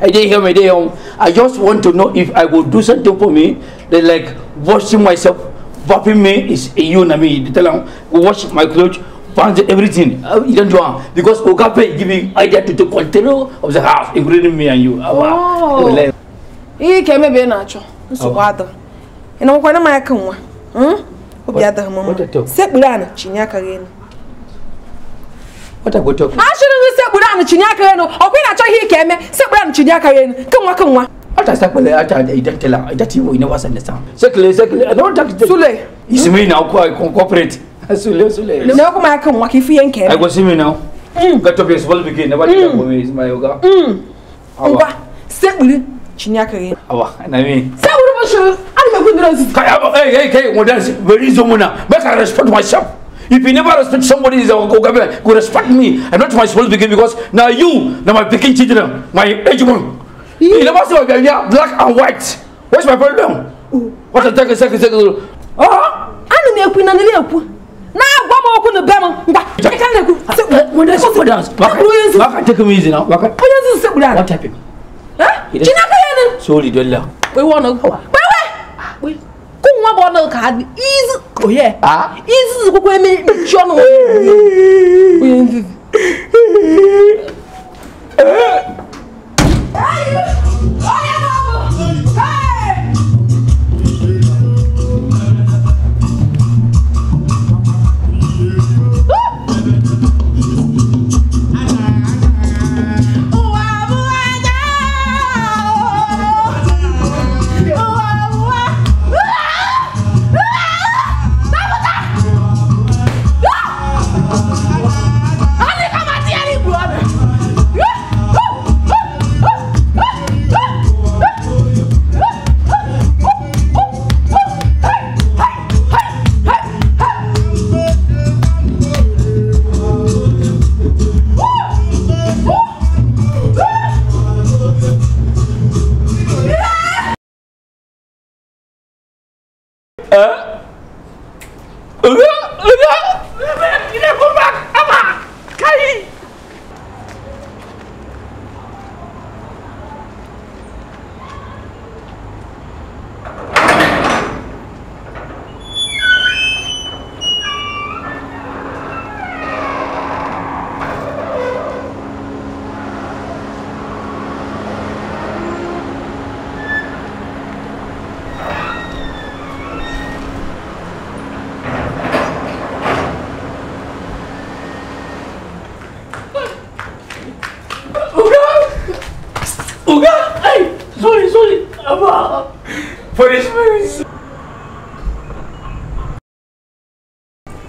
I didn't hear me. I just want to know if I will do something for me. They like washing myself, wrapping me is a you and me. They tell them wash my clothes, find everything. You don't do it because Ogape giving idea to take control of the house, including me and you. Oh, he came a bit natural. So water. And I'm going to make one. Set Bulana, Chinyaka again. What I go talk? I shouldn't say Bulana Chinyaka or when I try he came, set Bulana Chinyaka again. Come on. What I said, I don't tell her that you never understand. Secondly, I don't talk to Sule. It's me now, cooperate. Sule. No, come back and walk if you ain't care. I go see me now. Got to be a small beginning. Never is my yoga. Set with Chinyaka again. And I mean, say what I'm going to do. Hey, what does very Zomuna? But I respect myself. If you never respect somebody, go respect me. I'm not my small beginning because now my picking children, my age one. You never saw black and white. What's my problem? What a second. I don't know. Queen and the now, one more the Bama. When I saw dance, take him easy now. What happened? Sorry, don't laugh. We want to go. Wait. Come on, card. Easy. Oh, yeah. Easy. Go me, John.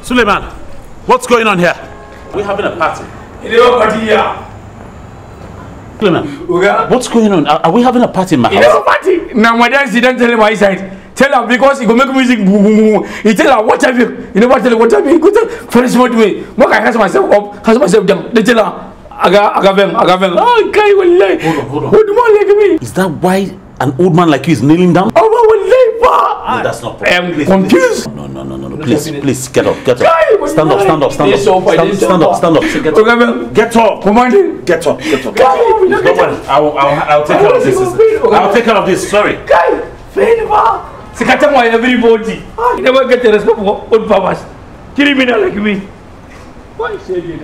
Suleiman, what's going on here? We're having a party. Suleiman, what's going on? Are we having a party in my house? Party. Now my dad didn't tell him my side. Tell her because he go make music. He tell her what have you? You never tell her what have you? Go tell for this what way. What I has myself up, has myself down. They tell her. Agavem. Oh, guy will lie. Hold on. Like me. Is that why an old man like you is kneeling down? Oh, no, that's not possible. Confused. No. Please, get up. Stand up. Get up. Commander. Get up. Don't worry. I'll take care of this. I'll take care of this. Sorry. Guy, favor. Secretary, everybody. You never get the respect for old powers. Criminal like me. Why say you?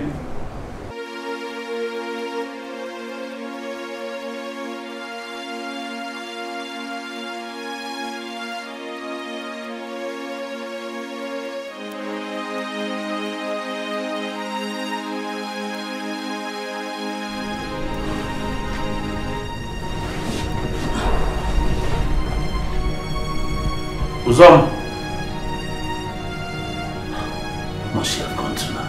Uzom. Must she have gone to now?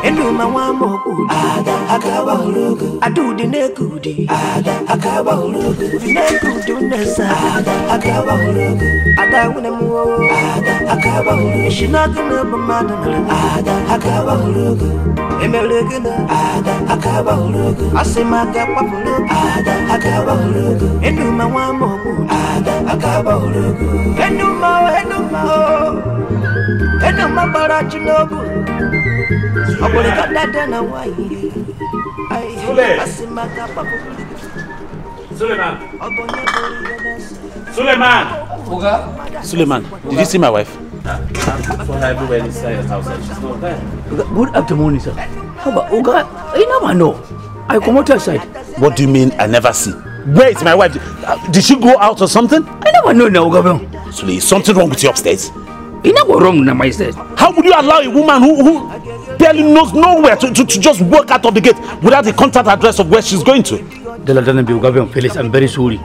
Enuma wa moku ada akaba hulugu adudi nekudi ada akaba hulugu nekudi unesa ada akaba hulugu ada unemu ada akaba hulugu shinagana bamada ada akaba hulugu emelegena ada akaba hulugu asemaga papulu ada akaba hulugu enuma wa moku ada akaba hulugu enuma barachinobu Suleiman, did you see my wife? Everywhere inside the house and she's not there. Good afternoon, sir. How about Oga? I never know. I come out outside. What do you mean I never see? Where is my wife? Did she go out or something? I never know now, Oga. Sule, is something wrong with you upstairs? You never wrong now, my stairs. How would you allow a woman who barely knows nowhere to just walk out of the gate without the contact address of where she's going to? Felix, I'm very sorry.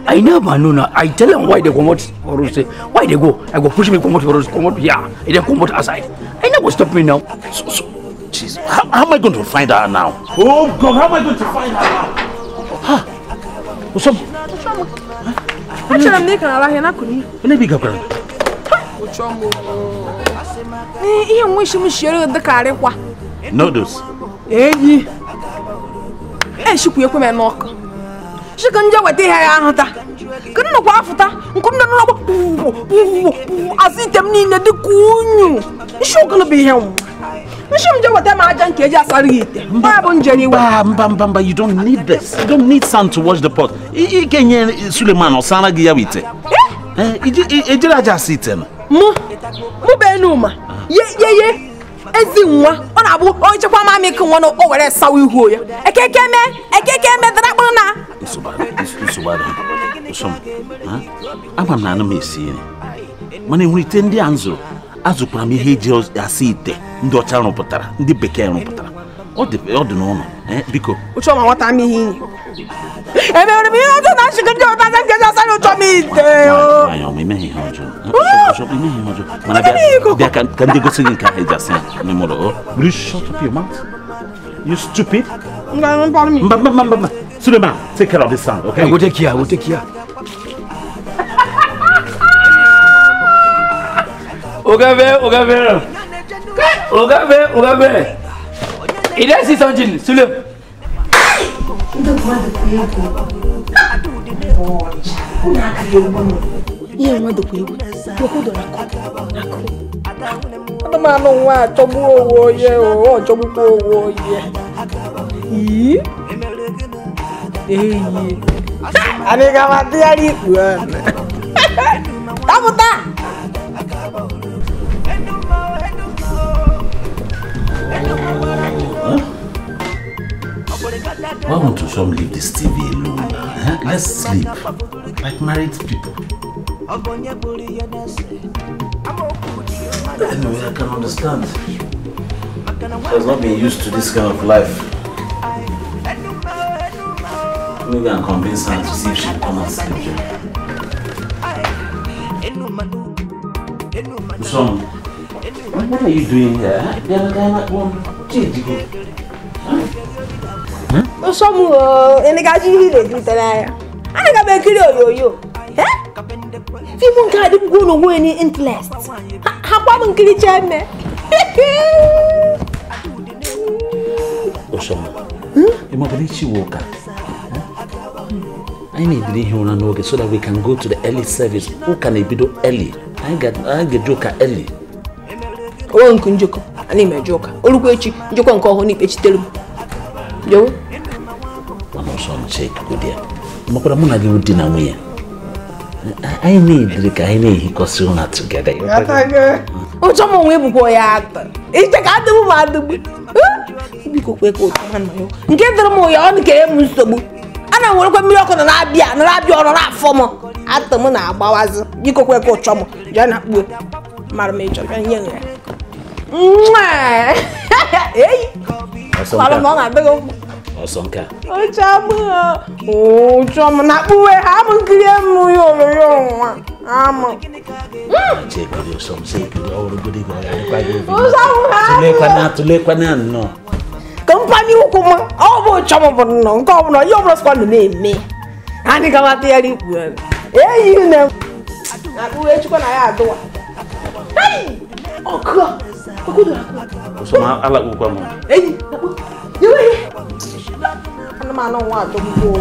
I never know now. I tell them why they come out or say why they go. I go push me come out here. And then come out outside. I never stop me now. Jeez, how am I going to find her now? Oh God, how am I going to find her now? What's up? Noodles. She could come and knock. She can do what they have. Couldn't go after. Couldn't know. I see them in the coon. She's going to be home. We should do what them are done. Just a little. Bam, you don't need this. You don't need sun to wash the pot. You can hear Suleiman or Sana Giawite. It did I just sit in? Mubenuma. Ye. Ezinwa ona abu o chekwa ma make won o were sawi huo ya ekeke me drabona Subada amam na me esi mana ehurite ndi anzo azukura me heji asite ndi ocha ruputara ndi bekee ruputara o de no biko o choma wata mi hin ebe mi o na shikiri o ta nge ja sari o chomi te o ayo me mehi hojo mana dia kan dey go singing ka heja sen me moro will you shut up your mouth, you stupid. Mba Suleiman, take care of this sound, okay? We'll take care. Ogabe. It is something, Suleiman. Why won't you some leave this TV alone? Huh? Let's sleep like married people. Anyway, I can understand. She's not been used to this kind of life. Maybe I can convince her to see if she'll come and sleep here. Son, what are you doing here? People can't go no any interest. How about kill each other? Osama, you must reach you walker. I need to hear on an so that we can go to the early service. Who can I be do early? I get joker early. Oh, Uncle Joko, I need my joker. Oluquechi, Joko and call honey pitch tell you. I'm also check good dear. Mokoramuna give dinner me. I need he cosuna together. Oh, someone will go at it's the cat of mad. We go quick old man. Get the more on game, and I will come milk on an abia and rabbi or a rap former. At the Mona Bawaz, you go quick old chum, Jana Wood, Marmajor, and younger. Hey, I beg of Osonka. Oh, chum, not where haven't clear. Check it some shake it all the goody go. No. Company ukuma. Oh, chama no. Come no. You must call me. Ani kama tiari. Eh, you know. Aku echuko na ya do. Hey! Oka. So ma ala ukwa mo. Eh. Yewe. Ana ma no wa to go.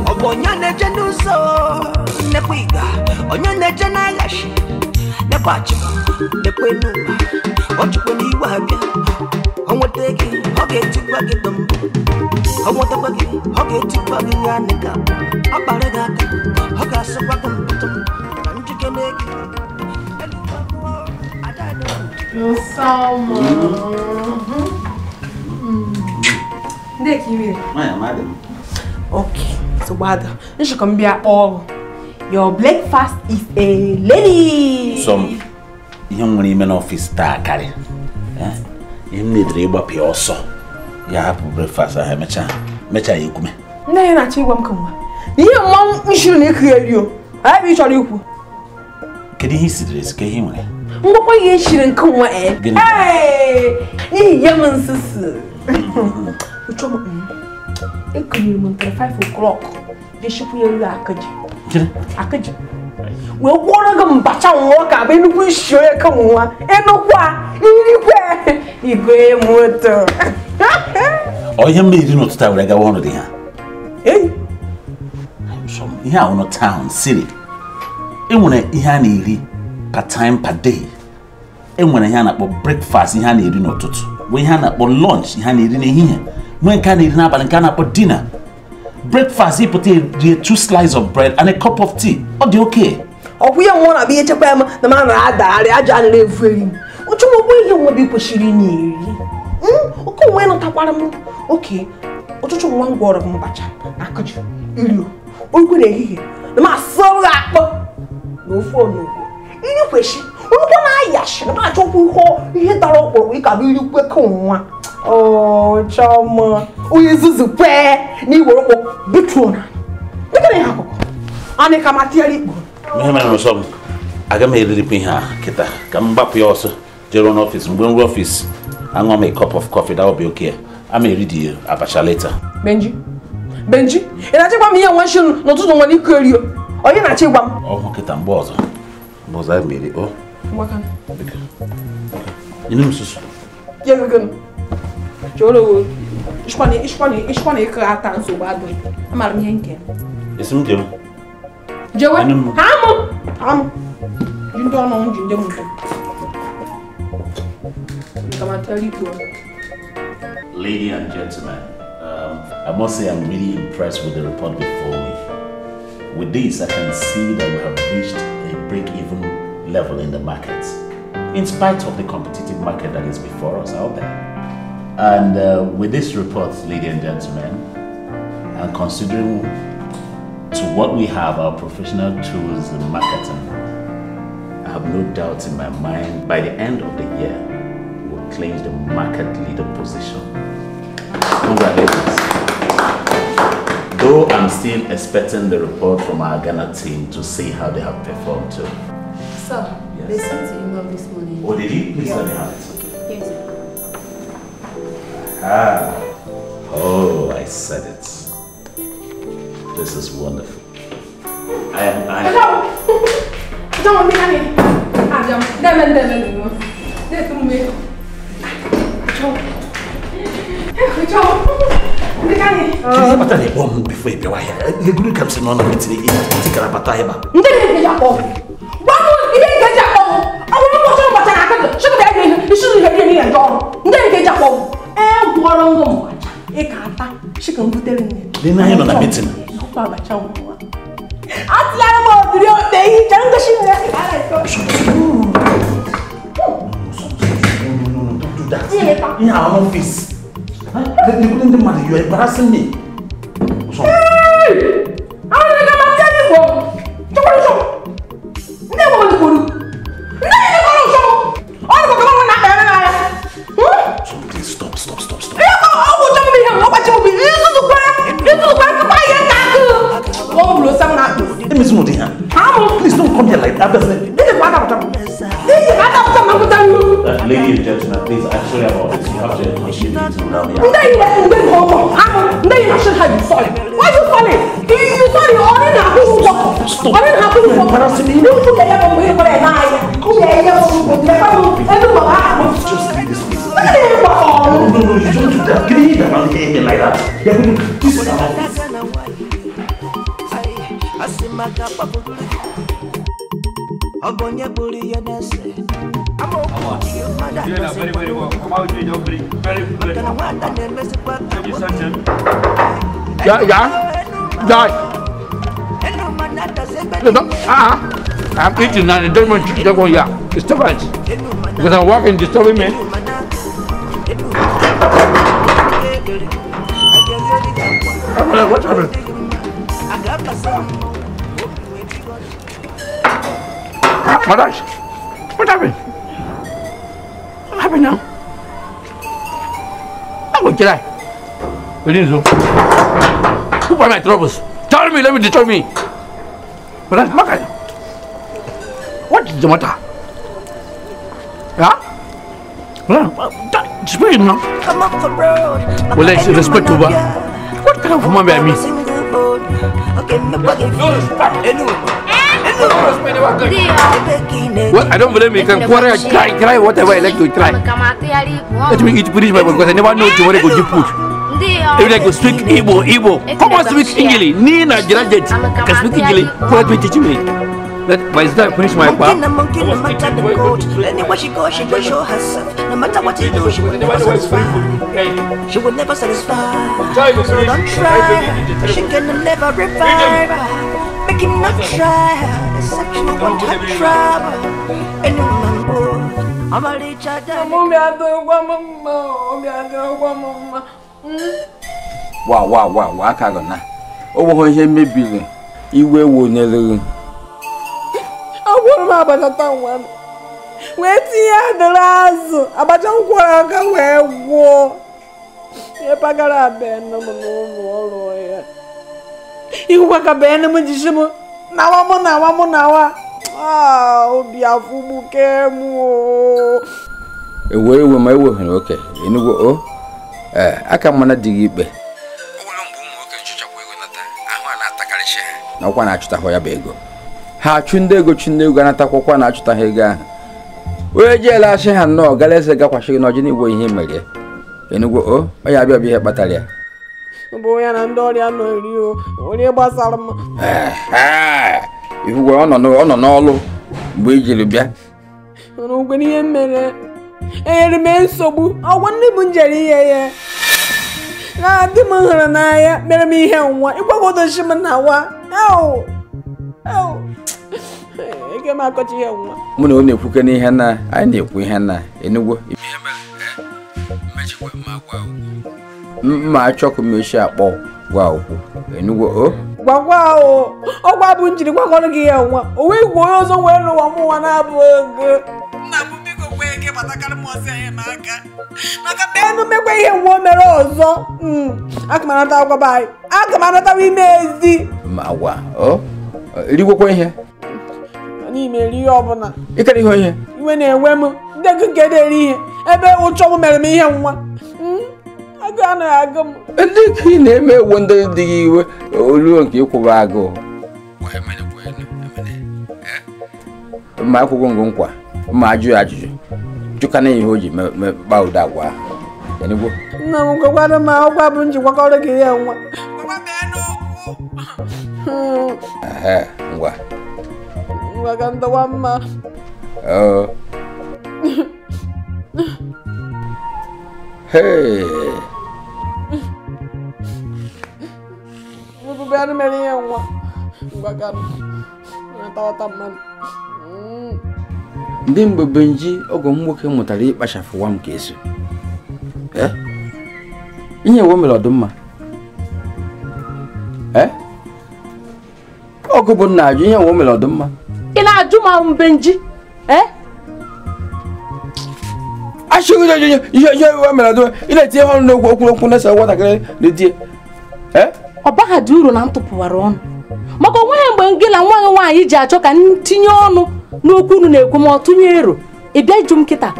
Ogonyane jenuso ne kwiga onyane jenagashi ne kwachi ne kwenuma ochukwe ni wabia onwoteki ogetikwa gidum onwotaba gi ogetikwa gi yanika aparega oga sokwa kumputum anjikeneki Madam. Okay, so bad. You should come here all. Your breakfast is a lady. Some young women office star carry. You need to be up also. You have breakfast. I have mecha you come. No, you're not cheap. You mom, you shouldn't hear you. I be sure you. Can you see this? Can you hear me? What you shouldn't come here? Hey, young sister. You come here 5 o'clock. They should be a akaji. Akaji. We'll want to go back and walk up and we show you come on. And no one, you go motor. Oh, you made not start like I wanted here. Eh? Some here on a town, city. And when I need per time per day. And when I had about breakfast, you had no tot. When you had about lunch, you had here. When can you have and can have dinner? Breakfast, you put 2 slices of bread and a cup of tea. What do you okay? Oh, we don't want to be a chapam, the man I don't live for him. What you want to be pushing near? Okay, when not a okay. What you want word of Mbacha? I could you. Oh, good day. The man so up. No phone, no. Any question? Oh, yash, the man told you, he hit that up, we can really quick on. Oh, chama. O Jesus pé, ni wo bitrona. Me can hapo. Ane kama tiari. Me no som. Aga me really pin ha kita. Come back also. Jeron office, Mbongo office. I'm gonna make a cup of coffee, that will be okay. I may read you abacha later. Benji. And I take me one shoe, not to know when you call you. Or you not take one. Oh, okay, I'm boss. Boss, I made it. Oh, what can you know, Mrs. Young. Jolo, ich kann nicht gerade so bad. I'm out of Yankee. It's him, Jim. Joe, Ham. You don't know, Jim. Come and tell you. Ladies and gentlemen, I must say I'm really impressed with the report before me. With this, I can see that we have reached a break-even level in the market, in spite of the competitive market that is before us out there. And with this report, ladies and gentlemen, and considering to what we have, our professional tools in marketing, I have no doubt in my mind, by the end of the year, we'll claim the market leader position. Congratulations. Though I'm still expecting the report from our Ghana team to see how they have performed too. Sir, yes. They sent the email this morning. Oh, did he? Please let me have it. Yes, sir. Ah, oh, I said it. This is wonderful. Before you are here, you could come to none of it. It's a battle. She can put it in. Then I am on a meeting. Don't do that. In our office. You couldn't matter. You are embarrassing me. Ladies and gentlemen, please, I'm sorry about this. You have to continue to now. Why are you falling? You sorry, Just leave this place. No, you don't do that. Get in around here like that. You're going to do this around. Very well. Come out, very good. Yeah. I'm eating and it doesn't want to go. Yeah, disturbance. Because I'm walking, disturbing me. What happened? Madam, what happened? What happened now? I'm going to die. Who are my troubles? Tell me, let me destroy me. Madam, what is the matter? Yeah? Speak now. Well, let's respect to her. What kind of woman are me? Well, I don't believe me. Can cry whatever I like to try. Let me eat finish my because I never know tomorrow go deep food. If I go speak Igbo. Come on, speak English. Ni Nigerian jet. Can speak English. Let me teach me. Let by the time I finish my part. Anywhere she goes, she will show herself. No matter what you do, she will never satisfy. She will never satisfy. So don't try. She can never revive. Make him not try. The sexual one type trouble. And you know, I'm a little child. Wow, I can't go now. Oh, he may be. You will never. Agwara abata nwa wee tinye adịrị azụ abacha nkwara aka wee gwụọ ihe pagara abịa nọ m n'ụlọ ọrụ ya ihụkwa ka bee m jishi m nawa obi afụgbuke m ewe ma ewe oke enugwu o aka mana dịghị ikpe ọgwụlụ mbụ ụmụ nwoke nchụchakwa ego nata ahụ a na-atakarịcha na ọkwa na-achụtahụ ya bụ ego ha chunde ego anata akwụkwọ na-achụta ha ego ahụ onye jeele asị ha nnọọ gara eze gakwasịghị n'ọjị n'igwe ihe mere enugwu o ya abịa ihe kpatara ya bụ ya na ndị ọrịa nọ eri o onye gbasara m ihu ọ nọ n'ọlụ mgbe ijiri bịa n'ugwe n'ihe mere enyere m nsogbu ọgwa ndị m njere ihe ya na di m hụrụ n'anya mere m ihe nwa ịgwagodochi m na wa mụ na ọ na-ekwuke n'ihe na anyị na-ekwu ihe na enugwu mma achọkụ mechi akpọ gwa okwu enugwu o gwagwa o ọgwa bụ njiri gwakọrọ gị ya nwa o wee gwa onye ọzọ wee lụwa m nwa na-abụ ego nna m biko kwee gị gbatakarị m ọsọ ya maka enu mekwa ihe nwa o mere ọzọ aka m anata agwa anyị aka m anatawa ime ezi ma gwa o erigwekwa ihe n'ime eri ihe ọbụla ịkara ihe iwe na-enwe m ndị ego nke eri ihe ebe ụchọ m mere m ihe nwa agụ anaghị agụ m ndị ka ị na-eme ewu ndị dị gị iwe oluo nke ịkwụba agụụ mma akwụkwọ ngụ nkwa mma ajụ ya ajụjụ jụkana ihe o ji gba ụda agwa enugwu nna m gwakwara m ọgwa bụ nji gwakọrọ gị ya nwa ngwa ka ndawa mma bụbụbịanụ mere ihe nwa ngwaganụ na-atawata mmadụ ndị mgbe benji ọgọ m nwoke mụtara ịkpachapụ nwa m ka eso ihe ewe mere ọdụmma ọgụ bụ nna ajụ ihe ewe mere ọdụmma ị na-ajụ ma mbenji achịghị ihe ewe mere ọdụmma ị na-etinye ọnụ n'okwu okwu na-esa nwatakịrị na-etie ọ baghadị uru na m tụpụwara ọnụ maka onweghị mgbe gị na nwa gị nwaanyị ji achọ ka tinye ọnụ n'okwu unu na-ekwu ma ọtụnye ero ị bịa ịjụ m kịta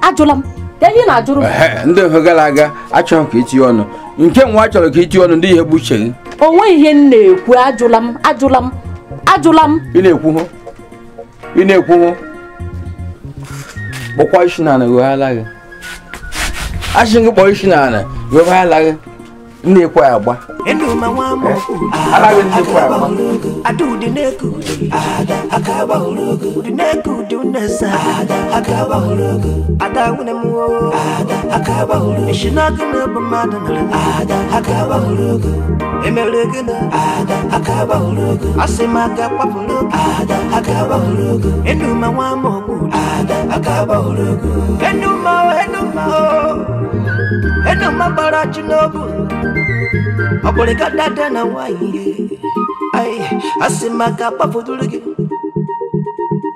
ajụla m ka ihe na-ajụrụ m ndị ofe gara aga achọghị ka itinye ọnụ nke nwa chọrọ ka itinye ọnụ ndị ihe gbuche gị onwe ihe m na-ekwu ajụla m ị na-ekwu hụ kpọkwa isi na ana weghala gị achị gị kpọọ isi na ana weghala gị na-ekwe agba Oboleka dada na waye ai asimaka pafudulugi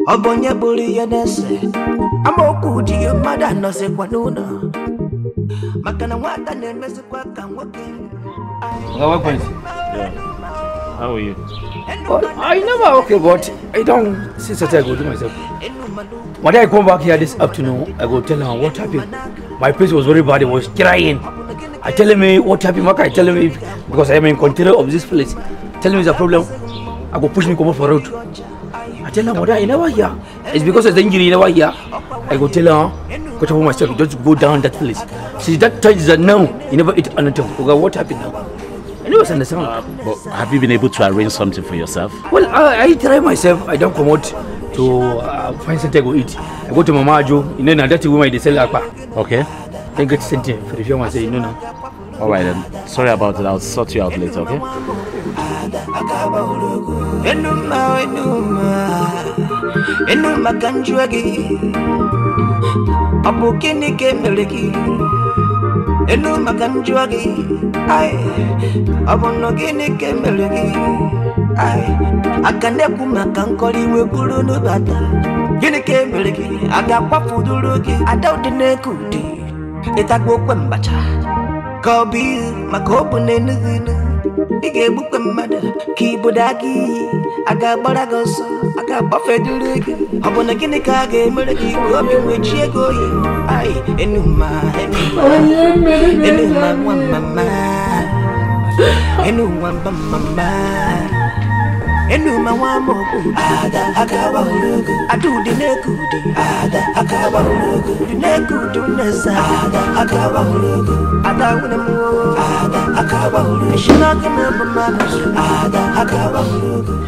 obonye buri yenese amoku di mada no se kwanuna makana wata nemese kwa kanwoke. Yeah. How are you? I never okay, but I don't since I go to myself. When I come back here this afternoon, I go tell her what happened. My face was very bad, I was crying. I tell me what happened, Maka, I tell me because I am in control of this place. Tell me the problem. I go push me come up for road. I tell her, mother, I never hear. It's because of the injury, you never hear. I go tell her, go to myself, just go down that place. See that time is that now, you never eat anything. What happened now? I never understand. But have you been able to arrange something for yourself? Well, I try myself. I don't come out to find something to eat. I go to Mama Jo, you know, that's the woman they sell akpa. Okay. Then get something for the film and say, you know now. Alright then. Sorry about it. I'll sort you out later, okay? Enuma kanjwagi abukini kemeleki enuma kanjwagi ai abonogini kemeleki ai akande kuma kankoli wekulu no bata gini kemeleki agakwa fuduruki adawdine kudi etagbo kwembacha kobi makobu nenuginu ige bukwe mada kibodagi aga baragoso aga bafedurigi abona gini kage meregi kobi wechiego yi ai enuma mama enuma mama enuma wamoku ada akaba hulugu adu dinekudi ada akaba hulugu dinekudu nesa ada akaba hulugu ada unemu ada akaba hulugu shinaga na mama ada akaba hulugu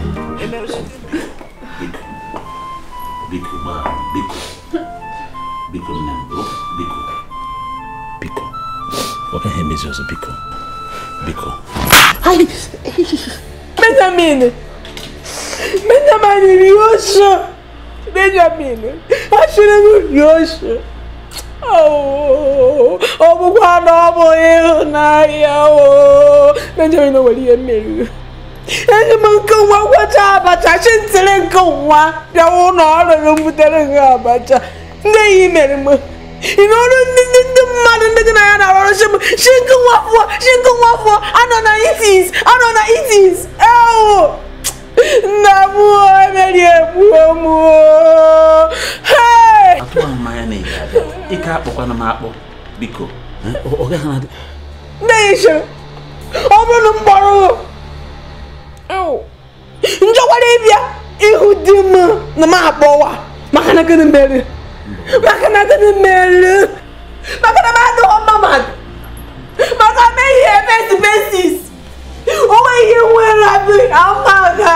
Biko. What can he miss also Biko? Ai, Benjamin, Yosha, Benjamin, Ashinu Yosha. Oh, Bukwana boy, Naya, Benjamin, what do you mean? And go what but I shouldn't tell go one. There won't all the room with the but they met him. In order the mother and I she go up, I don't know it is. Oh, Namu, hey, I told my name. He can't walk on a map. Biko. Okay, Nation. Open borrow. Oh, Njowarabia, Ihudima, the Mahaboa, Makanakan Mary. Makanakan Mary. Makanamado, Mamma. Makamay, face basis. Oh, you will have me. Amaka.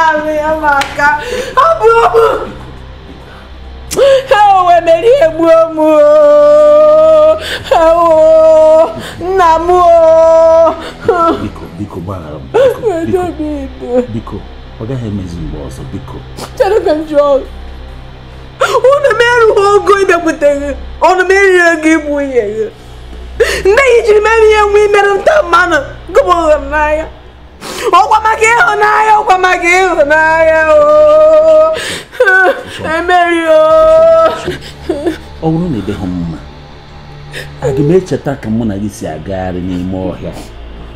Oh, I made him womo. Oh, Namo. Biko, what the hell is you boss? Biko. Tell control. On the man who go back with them. On the man give way. Nay, many young women of that manner. Go on, Naya. Oh, what my girl, Naya, what my girl, Naya. Oh, Mario. Oh, no, maybe home. I can make a tack and monagisi a garden more here.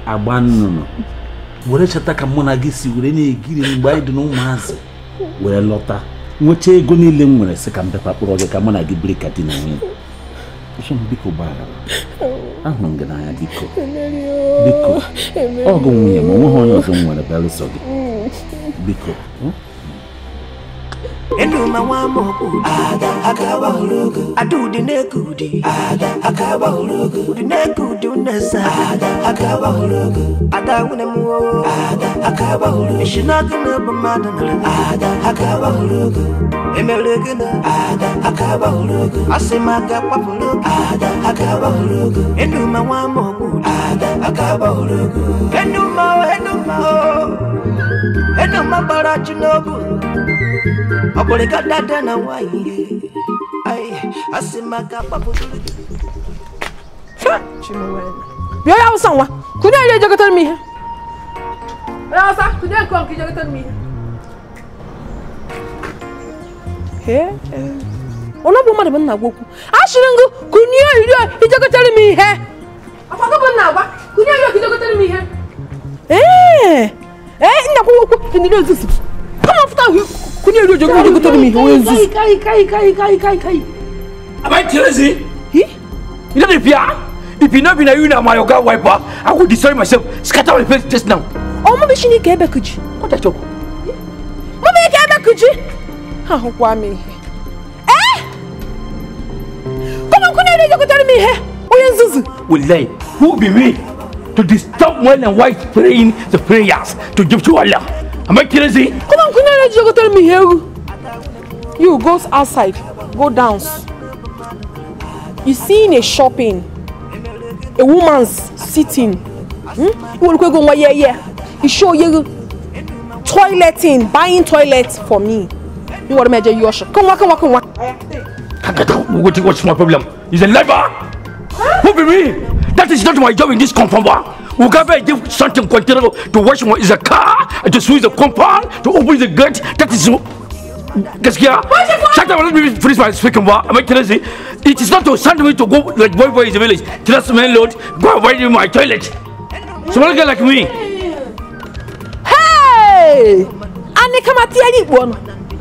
Abandon. What a chataka monagisi with any giving by the no mass. Well, Lotta, Nwoche ego niile m nwere sị ka m bịakwa kpọrọ gị ka mụ na gị biri ka di na nwunye. Ọsọ m biko gbaghara. Ahụrụ m gị n'anya biko. Biko. Ọ gụ nwunye m onweghị onye ọzọ m nwere belụsọ gị. Biko. Enuma wamoku ada akaba hulugu adudi nekudi ada akaba hulugu nekudi unasa ada akaba hulugu ada unemu ada akaba hulugu shinaguna bamadana ada akaba hulugu emeleguna ada akaba hulugu asimaga papulugu ada akaba hulugu enuma wamoku ada akaba hulugu enuma barachinogu Aboleka dada na wainge ai asimaka papo Chimwena Yo ya usanwa kunya ile jogotan mi Ya usa kunya ko ki jogotan mi He Ona bo mare banna goku Ashiringu kunya ile jogotan mi he Afa ko banna ba kunya ile ki jogotan mi he Inda ko ko ni do zusu Come after you Kunya do jogo tell me who is this? Kai. Am I crazy? You don't appear. If you not been a you my yoga wiper, I would destroy myself. Scatter my face just now. Oh, maybe she need Quebec. What a joke. Mommy Quebec. How me? Come on, Kunya do jogo tell me here. Who is this? Will they? Who be me? To disturb men and wives praying the prayers to give to Allah. Am I crazy? Come on, Kunya, you go tell me here. You go outside, go down. You see in a shopping, a woman's sitting. You will go yeah. You show you toileting, buying toilets for me. You want to measure your shop? Come on. What's my problem? Is a liar? Who be me? That is not my job in this compound. Whoever give something container to wash my is a car, to sweep the compound, to open the gate. That is so. Shut up, let me finish my speaking. Am I crazy? It is not to send me to go like boy in the village. Trust me, Lord, go away in my toilet. Someone girl like me. Hey! And they come at the one.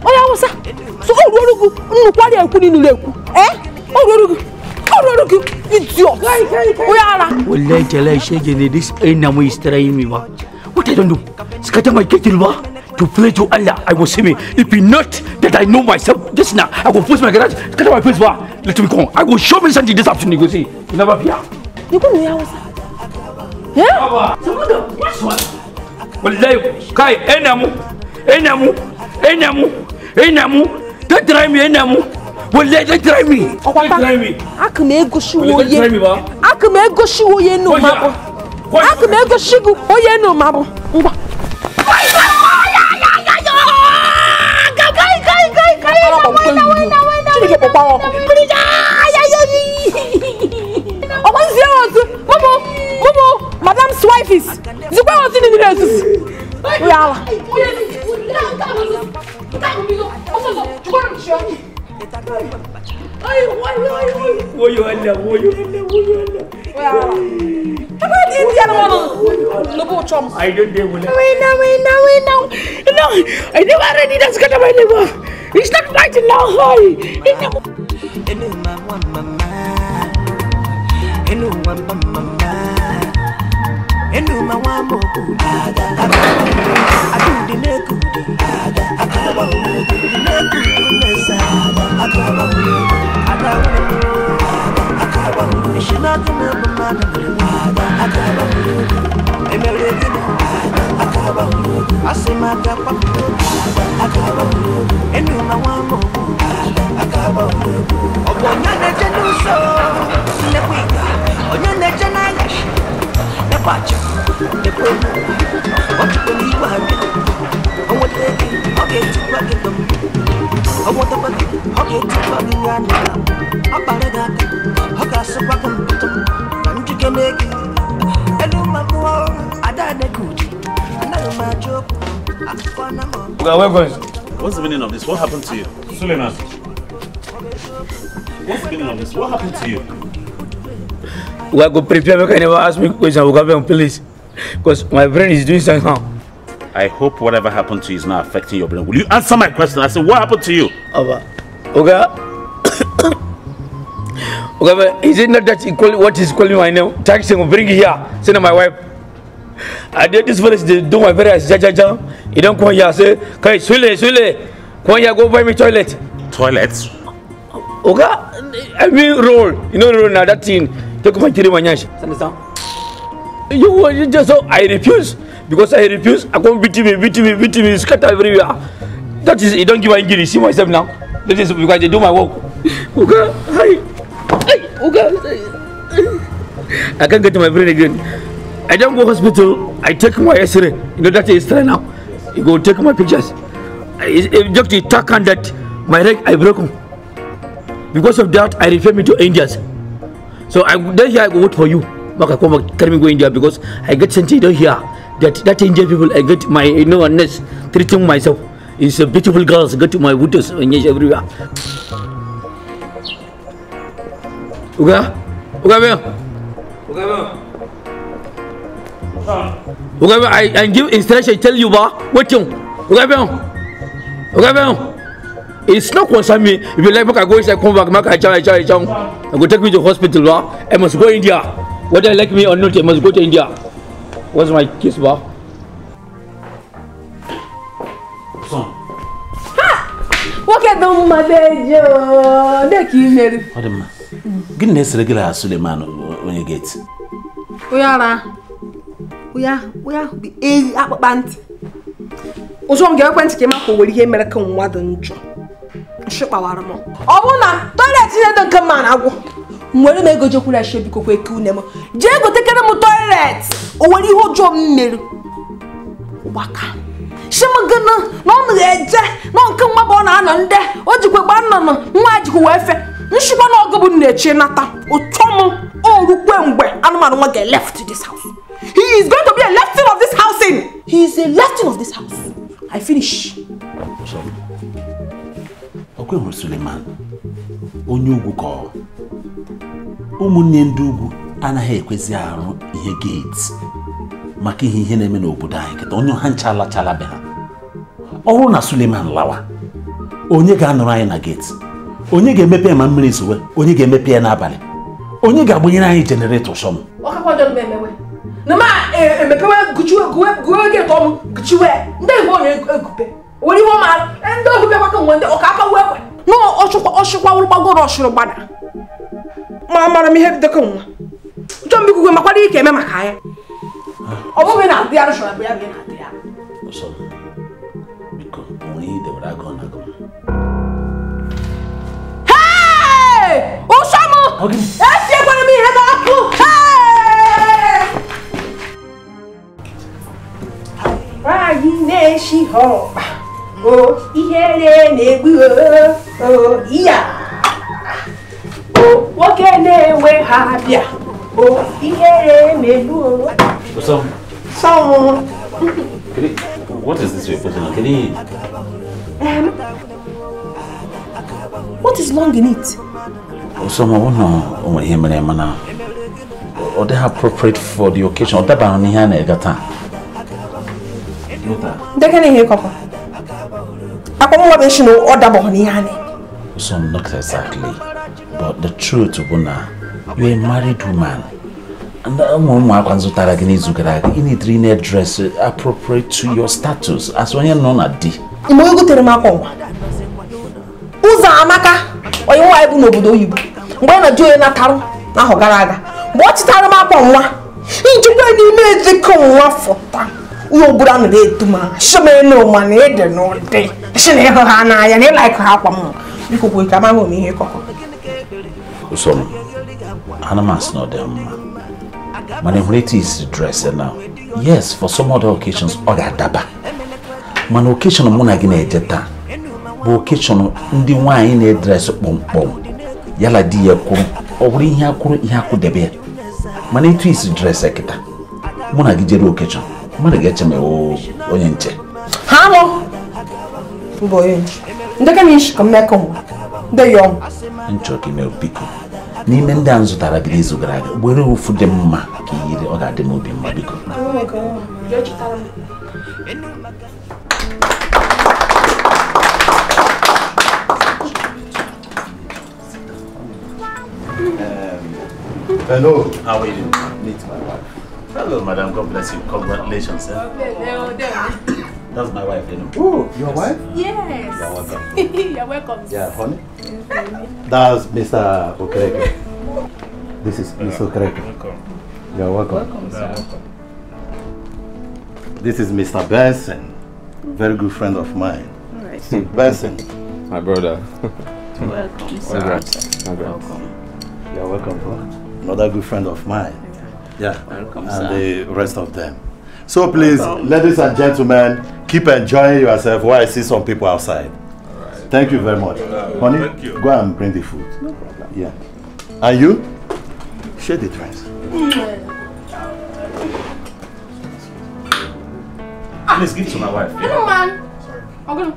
Oh, yeah, what's that? So, oh, what are you putting in the lake? Oh, idiot! Well, let you shake this ain't no way straying me. What I don't do? Scatter my kettle to pray to Allah. I will see me. If not that I know myself just now, I will push my garage, scatter my face. Let me go. I will show me something this afternoon. You see, you never fear. You go here. Yeah? What's what? Well, Kai, enamu. Don't try me, enamu. Well, let try me. I can make go show ye. I can make go show ye no mabo. I can make go shigu oh ye no mabo. Momo, Madame's wife is. The boy was in the nurses. I don't know. Wait now. I never ready that's got my liver. It's not fighting now. What's the meaning of this? What happened to you? Suleiman. What's the meaning of this? What happened to you? We are going to prepare. You can never ask me questions. Please. Because my brain is doing something. I hope whatever happened to you is not affecting your brain. Will you answer my question? I said, what happened to you? Okay. Is it not that what is calling my name? Taxi will bring here. Send my wife. I did this for they do my very jaja. You don't come here. Say, "Kai, Sule. Come here, go buy me toilet." Toilets? Okay. I mean roll. You know roll now that thing. Take my kiri manyash. Understand? You just so I refuse. Because I refuse, I come beat me, scatter everywhere. That is, you don't give an injury. See myself now. That is because I do my work. Okay, hi. Okay. I can't get to my brain again. I don't go hospital. I take my X-ray. You know that is right now. You go take my pictures. Doctor talk on that my leg I broken. Because of that, I refer me to Indians. So then here I go wait for you. Back I come back, carry me go India because I get sent to here. That Indian people I get my nurse treating myself. It's a beautiful girls get to my windows everywhere. Okay, I give instruction. I tell you what you. Okay, it's not concern me. If you like, I go inside, come back, I go take me to hospital. I must go India. Whether I like me or not, I must go to India. What's my kiss, ba? Ha! What can do, my baby? That you made. What am I? Goodness, regular Suleiman when you get. We are be a band. Also, get when to came up with him, American waddle. Ship our armor. Oh, no, don't come on. Mwere me gojo kula shebi kokwe kunemo. Je go tekere mo toilet. O wori ho jo mmeru. Waka. Shema gana no nreje no nkan mabo na ana nde. O jikwe gba nno nwa ajikwe wefe. Nshikwa na ogobu nnechi nata. Otomo o rukwe mgbe anumanu nwa get left this house. He is going to be a lefting of this house in. He is a lefting of this house. I finish. Sorry. Okwe Suleiman. Onye ugwu ko. Ụmụnne ndị ugwu anaghị ekwezi arụ ihe gate maka ihe na-eme n'obodo anyị kịta onye ha chala be ha ọrụ na Suleiman lawa onye ga-anọrọ anyị na gate onye ga-emepe ma mmiri sowe onye ga-emepe ya n'abalị onye ga-agbanyere anyị generator shom ọkakwajo memewe na ma emepewe guchiwe gate ọmụ guchiwe ndị igbo onye egupe wori ho ma ndị ogupe kwaka nwende ọkaka wewe no ọchụkwa ụrụgbagoro ọshụrụ gbada Mama, me have the come. Don't be going to make a maca. Oh, women are the other shop. So, because only the dragon. Hey! Oh, Samo! That's your going to be hey! She hope. Oh, yeah. What can they wear? Habia. Oh, here, maybe. So, what is this you're putting on? Can you? What is long in it? So, I want to know him and now. Or they are appropriate for the occasion. Or that on here, Negata. They can hear Coco. I come over to know order Bonnie. So, not exactly. But the truth, Buna, you're a married woman. And you need a dress appropriate to your status as when you're known at D. Go to the Mako. Uza Amaka, or you wife no do you. When I do in a town, now Garaga. What's Taramapa? In Japan, you made the come for time. No good on the day to ma. She may no money, no day. She never had and you like her. You could wake up on me here. So, Anamas not them. Manipulate is dressed now. Yes, for some other occasions, or daba. Man occasion of Monagine jetta. But occasion the wine a dress bomb. Yala dear kum, or bring here debe. Manipulate is dress eketa. Monagije occasion. Monaget me oyenche. Hello, boy. The Kamish come back home. The young. And choking no pico. Nimen dance with Arabiz Grad, where will food them ma, or that the movie Mabico. Oh my god, Hello, how are you? Meet my wife. Hello, madam. God bless you. Congratulations, sir. That's my wife, you know. Oh, your wife? Yes. You're welcome. You're welcome. Yeah, honey. That's Mr. Okereke. This is Mr. Okereke. You're welcome. Welcome, sir. This is Mr. Benson, very good friend of mine. All right. Benson. My brother. Welcome, sir. Congrats. Welcome. You're welcome, bro. Another good friend of mine. Yeah. Welcome, and sir. the rest of them. So please, ladies and gentlemen, keep enjoying yourself while I see some people outside. Thank you very much. Honey, go and bring the food. No problem. Yeah. And you? Share the drinks. Please give it to my wife. I don't mind. I'm gonna.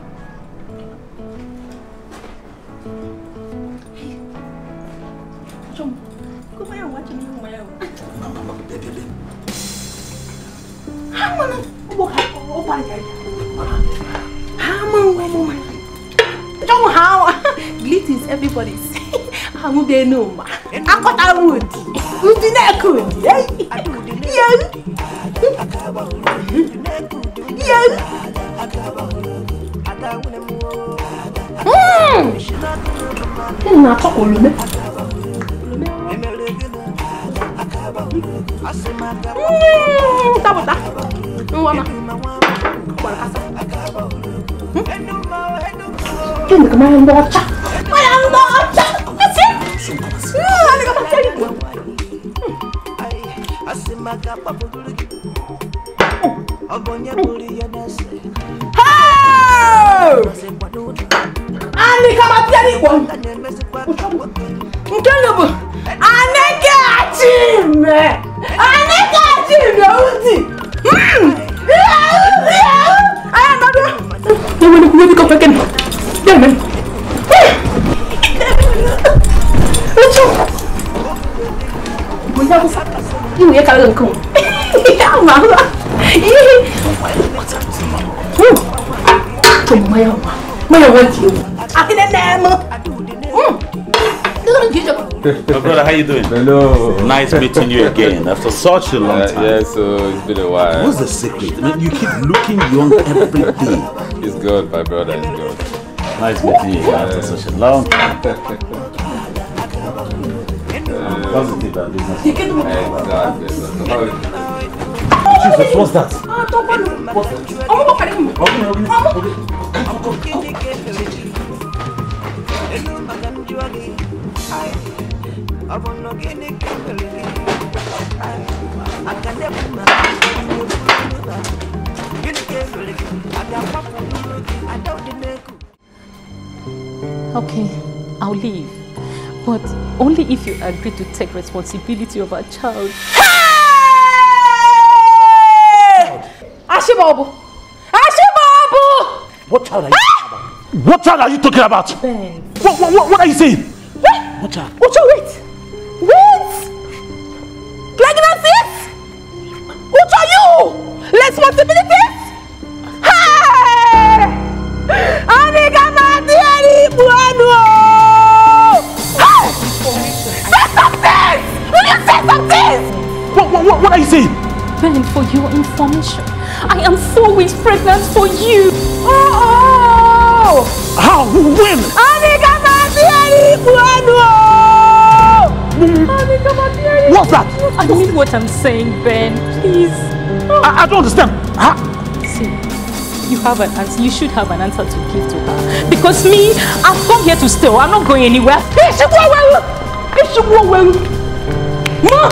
Glit is everybody's. I'm there no ma. I got a wood. You did not good. Yeah. Na talk olume. Tabota. Mama. Kini kama mbocha. Maya mbocha. Kasi. Ani kama tani. Ani kama tani kwa. Mkelebu. Aneke achime. Aneke achime uti. Aya nado. Ni kuwezi kwa pekeni. Jamani. Ngoja kusa. Ni yeka leo nko. Mama. Maya wanti. Akina nemo. My brother, how you doing? Hello. Nice meeting you again after such a long time. Yeah, so it's been a while. What's the secret? I mean, you keep looking young every day. It's good, my brother, it's good. Nice meeting you after such a long time. Positive and business. Jesus, what's that? Okay, I'll leave. But only if you agree to take responsibility of our child. Ashibabu! Ashibabu! What child are you talking about? What child are you talking about? Ben. What are you saying? What? What child? Wait! Pregnancies? What are you? Responsibilities? Hey! Amiga Matiari Buano! Say something! Will you say something? What are you saying? Ben, for your information, I am 4 weeks pregnant for you. Oh! How? When? Amiga Matiari Buano! What's that? I mean what I'm saying, Ben. Please. I don't understand. See, you have an answer. You should have an answer to give to her. Because me, I've come here to stay. I'm not going anywhere. Ma,